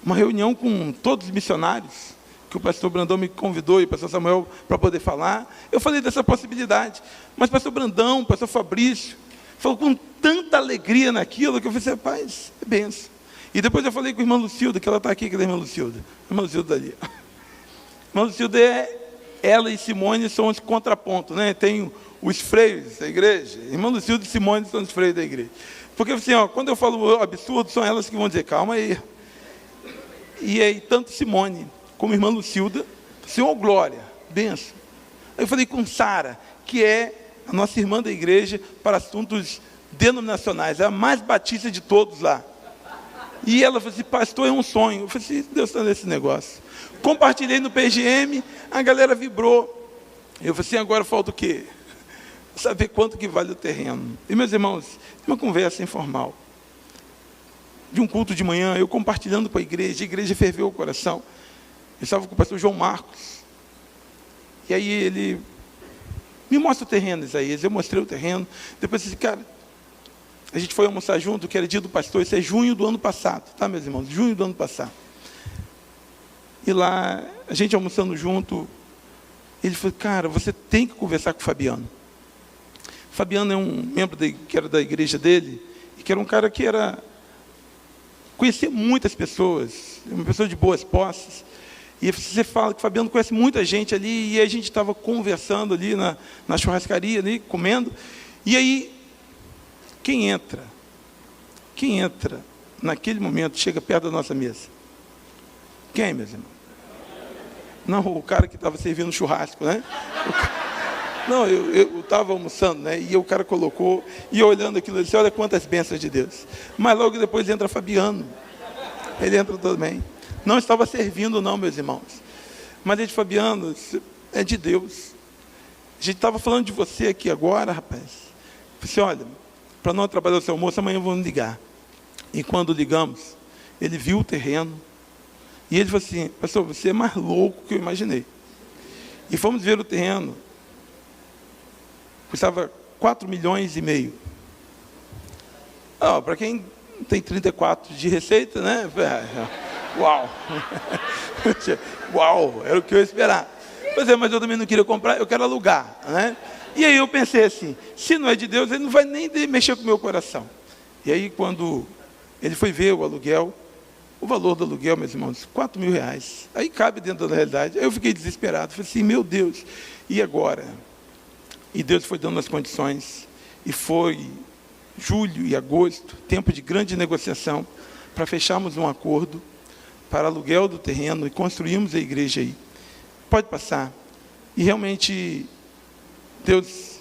reunião com todos os missionários, que o pastor Brandão me convidou e o pastor Samuel para poder falar, eu falei dessa possibilidade. Mas o pastor Brandão, o pastor Fabrício, falou com tanta alegria naquilo, que eu falei, rapaz, é benção. E depois eu falei com a irmã Lucilda, que ela está aqui, que é a irmã Lucilda. A irmã Lucilda ali. A irmã Lucilda ela e Simone são os contrapontos, né? Tem os freios da igreja. A irmã Lucilda e Simone são os freios da igreja. Porque assim, ó, quando eu falo absurdo, são elas que vão dizer, calma aí. E aí, tanto Simone como a irmã Lucilda, Senhor, glória, benção. Aí eu falei com Sara, que é a nossa irmã da igreja para assuntos denominacionais, é a mais batista de todos lá. E ela falou assim, pastor, é um sonho. Eu falei assim, Deus está nesse negócio. Compartilhei no PGM, a galera vibrou. Eu falei assim, agora falta o quê? Saber quanto que vale o terreno. E meus irmãos, uma conversa informal. De um culto de manhã, eu compartilhando com a igreja ferveu o coração. Eu estava com o pastor João Marcos. E aí ele me mostra o terreno, Isaías. Eu mostrei o terreno. Depois eu disse, cara, a gente foi almoçar junto, que era dia do pastor. Isso é junho do ano passado, tá, meus irmãos? Junho do ano passado. E lá, a gente almoçando junto, ele falou, cara, você tem que conversar com o Fabiano. O Fabiano é um membro que era da igreja dele, e que era um cara que conhecia muitas pessoas, uma pessoa de boas posses. E você fala que o Fabiano conhece muita gente ali, e a gente estava conversando ali na churrascaria, ali, comendo. E aí, quem entra naquele momento, chega perto da nossa mesa? Quem, meus irmãos? Não, o cara que estava servindo churrasco, né? Não, eu estava almoçando, né? E o cara colocou, e eu olhando aquilo, ele disse, olha quantas bênçãos de Deus. Mas logo depois entra Fabiano. Ele entra também. Não estava servindo não, meus irmãos. Mas ele disse, Fabiano, é de Deus. A gente estava falando de você aqui agora, rapaz. Eu disse, olha, para não atrapalhar o seu almoço, amanhã vamos ligar. E quando ligamos, ele viu o terreno. E ele falou assim, pastor, você é mais louco que eu imaginei. E fomos ver o terreno. Custava 4,5 milhões. Para quem tem 34 de receita, né? Uau! Uau! Era o que eu esperava. Pois é, mas eu também não queria comprar, eu quero alugar, né? E aí eu pensei assim, se não é de Deus, ele não vai nem mexer com o meu coração. E aí quando ele foi ver o aluguel, o valor do aluguel, meus irmãos, R$4 mil. Aí cabe dentro da realidade. Aí eu fiquei desesperado, falei assim, meu Deus, e agora? E Deus foi dando as condições. E foi julho e agosto, tempo de grande negociação, para fecharmos um acordo para aluguel do terreno e construímos a igreja aí. Pode passar. E realmente, Deus,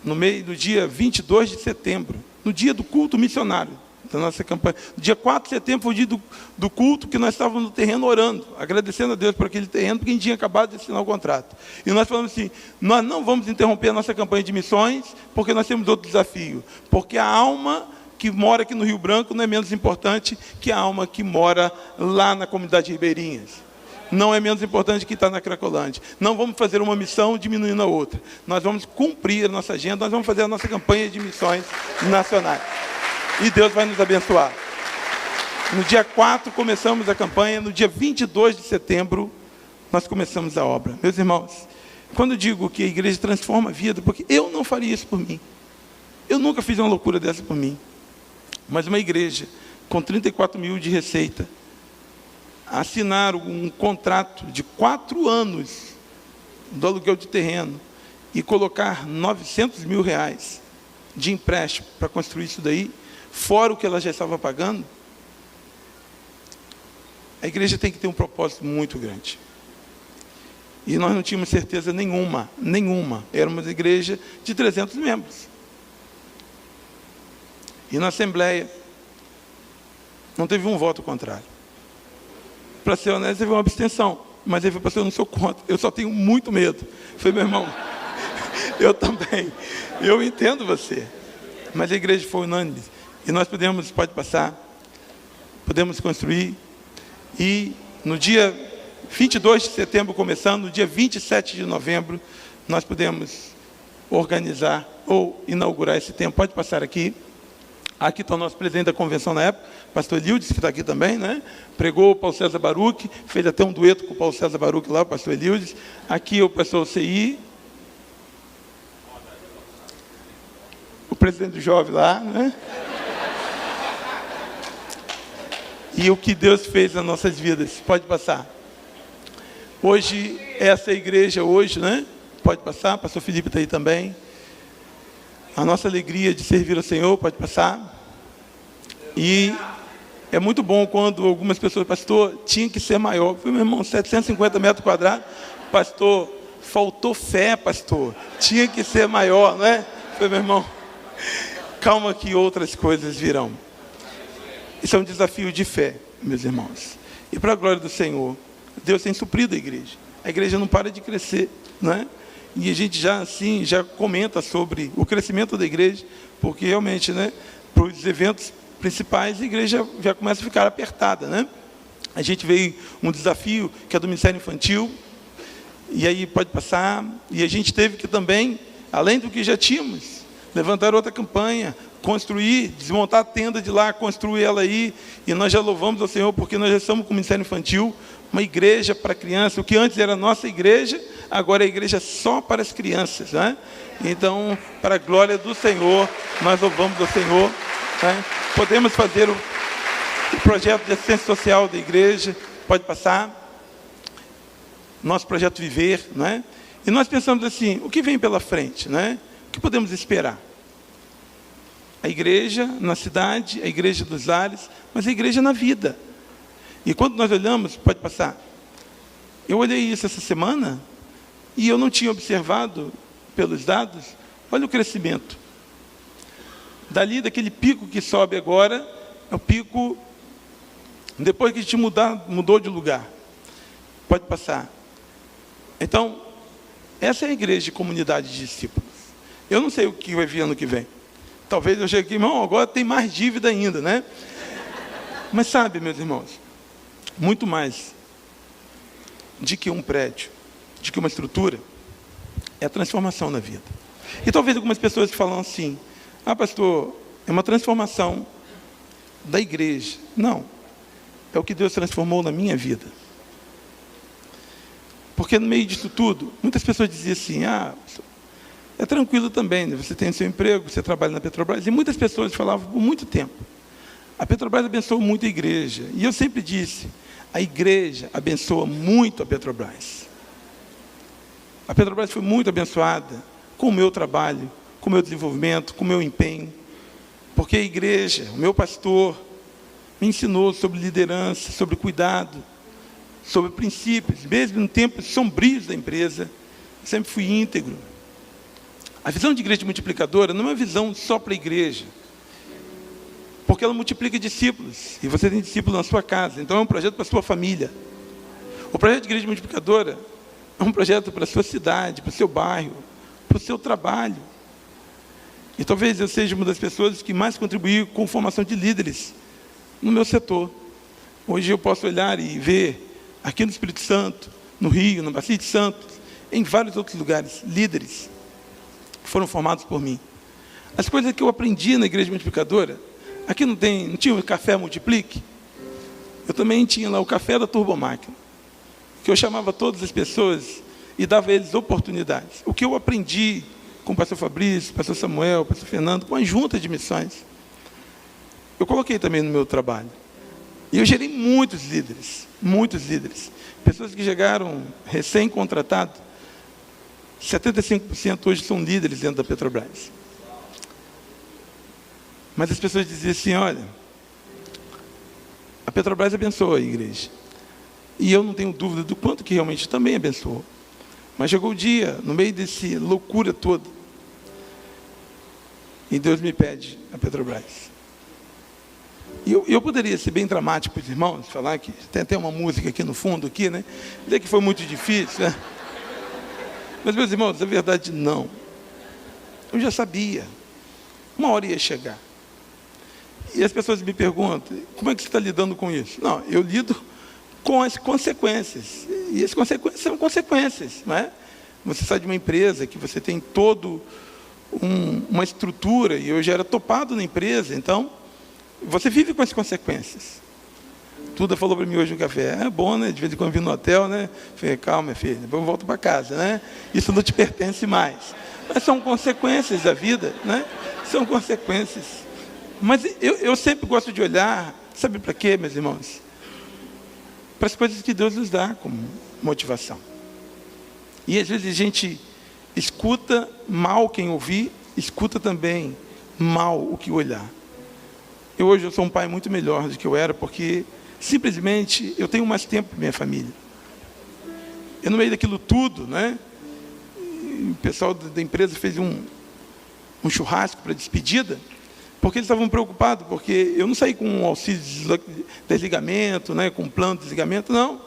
no dia 22 de setembro, no dia do culto missionário, da nossa campanha, no dia 4 de setembro foi o dia do culto que nós estávamos no terreno orando, agradecendo a Deus por aquele terreno, porque a gente tinha acabado de assinar o contrato. E nós falamos assim, nós não vamos interromper a nossa campanha de missões, porque nós temos outro desafio, porque a alma que mora aqui no Rio Branco não é menos importante que a alma que mora lá na comunidade Ribeirinhas. Não é menos importante que está na Cracolândia. Não vamos fazer uma missão diminuindo a outra. Nós vamos cumprir a nossa agenda, nós vamos fazer a nossa campanha de missões nacionais. E Deus vai nos abençoar. No dia 4 começamos a campanha, no dia 22 de setembro nós começamos a obra. Meus irmãos, quando eu digo que a igreja transforma a vida, porque eu não faria isso por mim. Eu nunca fiz uma loucura dessa por mim. Mas uma igreja com 34 mil de receita, assinar um contrato de 4 anos do aluguel de terreno e colocar 900 mil reais de empréstimo para construir isso daí, fora o que ela já estava pagando, a igreja tem que ter um propósito muito grande. E nós não tínhamos certeza nenhuma. Era uma igreja de 300 membros. E na Assembleia, não teve um voto contrário. Para ser honesto, teve uma abstenção. Mas ele falou, pastor, eu não sou contra, eu só tenho muito medo. Eu falei, meu irmão, eu também. Eu entendo você. Mas a igreja foi unânime. E nós pode passar, podemos construir. E no dia 22 de setembro, começando, no dia 27 de novembro, nós podemos organizar ou inaugurar esse tempo. Pode passar aqui. Aqui está o nosso presidente da convenção na época, pastor Eliudes, que está aqui também, né? Pregou o Paulo César Baruch, fez até um dueto com o Paulo César Baruch lá, o pastor Eliudes. Aqui o pastor CI, o presidente do jovem lá, né? E o que Deus fez nas nossas vidas, pode passar. Hoje, essa igreja hoje, né? Pode passar, pastor Felipe está aí também. A nossa alegria de servir ao Senhor, pode passar. E é muito bom quando algumas pessoas, pastor, tinha que ser maior. Eu falei, meu irmão, 750 metros quadrados, pastor, faltou fé, pastor. Tinha que ser maior, não é? Eu falei, meu irmão, calma que outras coisas virão. Isso é um desafio de fé, meus irmãos. E para a glória do Senhor, Deus tem suprido a igreja. A igreja não para de crescer, não é? E a gente já comenta sobre o crescimento da igreja, porque realmente, né, para os eventos principais, a igreja já começa a ficar apertada, né? A gente veio um desafio que é do Ministério Infantil, e aí pode passar, e a gente teve que também, além do que já tínhamos, levantar outra campanha, construir, desmontar a tenda de lá, construir ela aí, e nós já louvamos ao Senhor, porque nós já estamos com o Ministério Infantil, uma igreja para crianças, o que antes era a nossa igreja, agora é a igreja só para as crianças, né? Então, para a glória do Senhor, nós louvamos ao Senhor, né? Podemos fazer o projeto de assistência social da igreja, pode passar, nosso projeto Viver, né? E nós pensamos assim, o que vem pela frente, né? O que podemos esperar? A igreja na cidade, a igreja dos lares, mas a igreja na vida. E quando nós olhamos, pode passar, eu olhei isso essa semana, e eu não tinha observado, pelos dados, olha o crescimento. Dali, daquele pico que sobe agora, é o pico, depois que a gente mudou de lugar. Pode passar. Então, essa é a igreja de comunidade de discípulos. Eu não sei o que vai vir ano que vem. Talvez eu chegue aqui, irmão, agora tem mais dívida ainda, né? Mas sabe, meus irmãos, muito mais de que um prédio, de que uma estrutura, é a transformação na vida. E talvez algumas pessoas falam assim, pastor, é uma transformação da igreja. Não, é o que Deus transformou na minha vida. Porque no meio disso tudo, muitas pessoas diziam assim, é tranquilo também, né? Você tem seu emprego, você trabalha na Petrobras, e muitas pessoas falavam por muito tempo, a Petrobras abençoou muito a igreja, e eu sempre disse, a igreja abençoa muito a Petrobras. A Petrobras foi muito abençoada com o meu trabalho, com o meu desenvolvimento, com o meu empenho. Porque a igreja, o meu pastor, me ensinou sobre liderança, sobre cuidado, sobre princípios. Mesmo em tempos sombrios da empresa, eu sempre fui íntegro. A visão de igreja multiplicadora não é uma visão só para a igreja, porque ela multiplica discípulos, e você tem discípulos na sua casa, então é um projeto para a sua família. O projeto de igreja multiplicadora é um projeto para a sua cidade, para o seu bairro, para o seu trabalho. E talvez eu seja uma das pessoas que mais contribuiu com a formação de líderes no meu setor. Hoje eu posso olhar e ver aqui no Espírito Santo, no Rio, na Bacia de Santos, em vários outros lugares, líderes que foram formados por mim. As coisas que eu aprendi na igreja multiplicadora, aqui não tinha o Café Multiplique? Eu também tinha lá o Café da Turbomáquina, que eu chamava todas as pessoas e dava a eles oportunidades. O que eu aprendi com o pastor Fabrício, pastor Samuel, pastor Fernando, com a junta de missões, eu coloquei também no meu trabalho. E eu gerei muitos líderes, pessoas que chegaram recém-contratados, 75% hoje são líderes dentro da Petrobras. Mas as pessoas diziam assim, olha, a Petrobras abençoa a igreja. E eu não tenho dúvida do quanto que realmente também abençoou. Mas chegou o dia, no meio dessa loucura toda, e Deus me pede a Petrobras. E eu poderia ser bem dramático para os irmãos, falar que tem até uma música aqui no fundo, aqui, né? Dizer que foi muito difícil, né? Mas, meus irmãos, a verdade não. Eu já sabia. Uma hora ia chegar. E as pessoas me perguntam, como é que você está lidando com isso? Não, eu lido com as consequências. E as consequências são consequências, não é? Você sai de uma empresa que você tem todo uma estrutura, e eu já era topado na empresa, então você vive com as consequências. Tuda falou para mim hoje no café, é bom, né? De vez em quando eu vim no hotel, né? Falei, calma, minha filha, depois eu volto para casa, né? Isso não te pertence mais. Mas são consequências da vida, né? São consequências. Mas eu sempre gosto de olhar, sabe para quê, meus irmãos? Para as coisas que Deus nos dá como motivação. E às vezes a gente escuta mal quem ouvir, escuta também mal o que olhar. Hoje eu sou um pai muito melhor do que eu era, porque simplesmente eu tenho mais tempo para minha família. E no meio daquilo tudo, né? O pessoal da empresa fez um churrasco para despedida, porque eles estavam preocupados, porque eu não saí com um auxílio de desligamento, né? Com um plano de desligamento, não.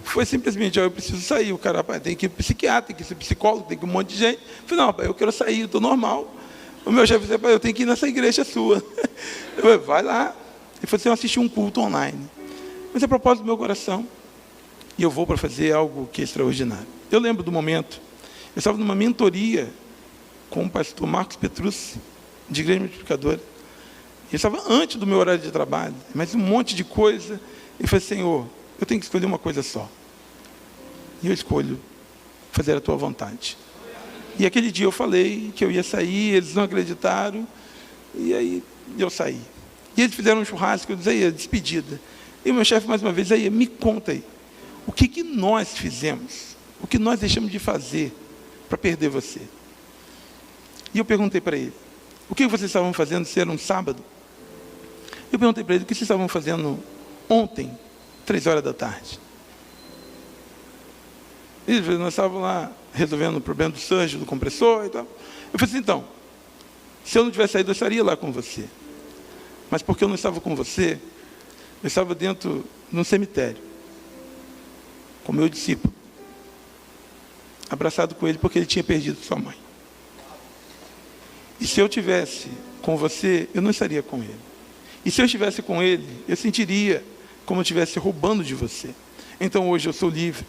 Foi simplesmente, eu preciso sair. O cara, tem que ir para psiquiatra, tem que ir para psicólogo, tem que ir um monte de gente. Eu falei, não, pai, eu quero sair, eu estou normal. O meu chefe disse, pai, eu tenho que ir nessa igreja sua. Eu falei, vai lá. Ele falou assim, eu assisti um culto online. Mas é propósito do meu coração. E eu vou para fazer algo que é extraordinário. Eu lembro do momento, eu estava numa mentoria com o pastor Marcos Petrucci, de Igreja Multiplicadora. Eu estava antes do meu horário de trabalho, mas um monte de coisa. E falei, Senhor, eu tenho que escolher uma coisa só. E eu escolho fazer a tua vontade. E aquele dia eu falei que eu ia sair, eles não acreditaram, e aí eu saí. E eles fizeram um churrasco, eu disse, aí, despedida. E o meu chefe, mais uma vez, aí, me conta aí, o que nós fizemos, o que nós deixamos de fazer para perder você? E eu perguntei para ele, o que vocês estavam fazendo se era um sábado? Eu perguntei para ele, o que vocês estavam fazendo ontem, 3 da tarde? E nós estávamos lá resolvendo o problema do surge, do compressor e tal. Eu falei assim, então, se eu não tivesse saído, eu estaria lá com você. Mas porque eu não estava com você, eu estava dentro de um cemitério, com meu discípulo, abraçado com ele, porque ele tinha perdido sua mãe. E se eu tivesse com você, eu não estaria com ele. E se eu estivesse com ele, eu sentiria como eu estivesse roubando de você. Então hoje eu sou livre.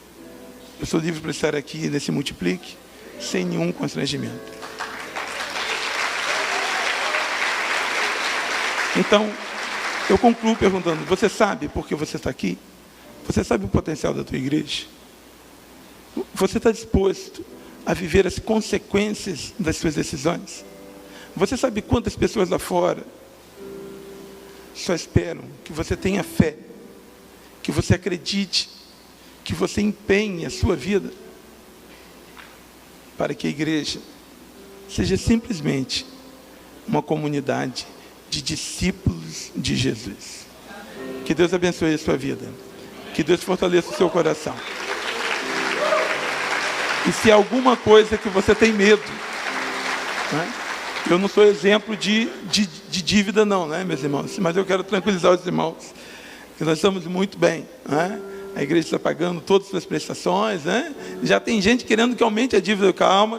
Eu sou livre para estar aqui nesse Multiplique, sem nenhum constrangimento. Então, eu concluo perguntando, você sabe por que você está aqui? Você sabe o potencial da tua igreja? Você está disposto a viver as consequências das suas decisões? Você sabe quantas pessoas lá fora só esperam que você tenha fé, que você acredite, que você empenhe a sua vida para que a igreja seja simplesmente uma comunidade de discípulos de Jesus. Que Deus abençoe a sua vida. Que Deus fortaleça o seu coração. E se há alguma coisa que você tem medo, né? Eu não sou exemplo de dívida não, né, meus irmãos? Mas eu quero tranquilizar os irmãos, que nós estamos muito bem, né? A igreja está pagando todas as suas prestações, né? Já tem gente querendo que aumente a dívida. Calma.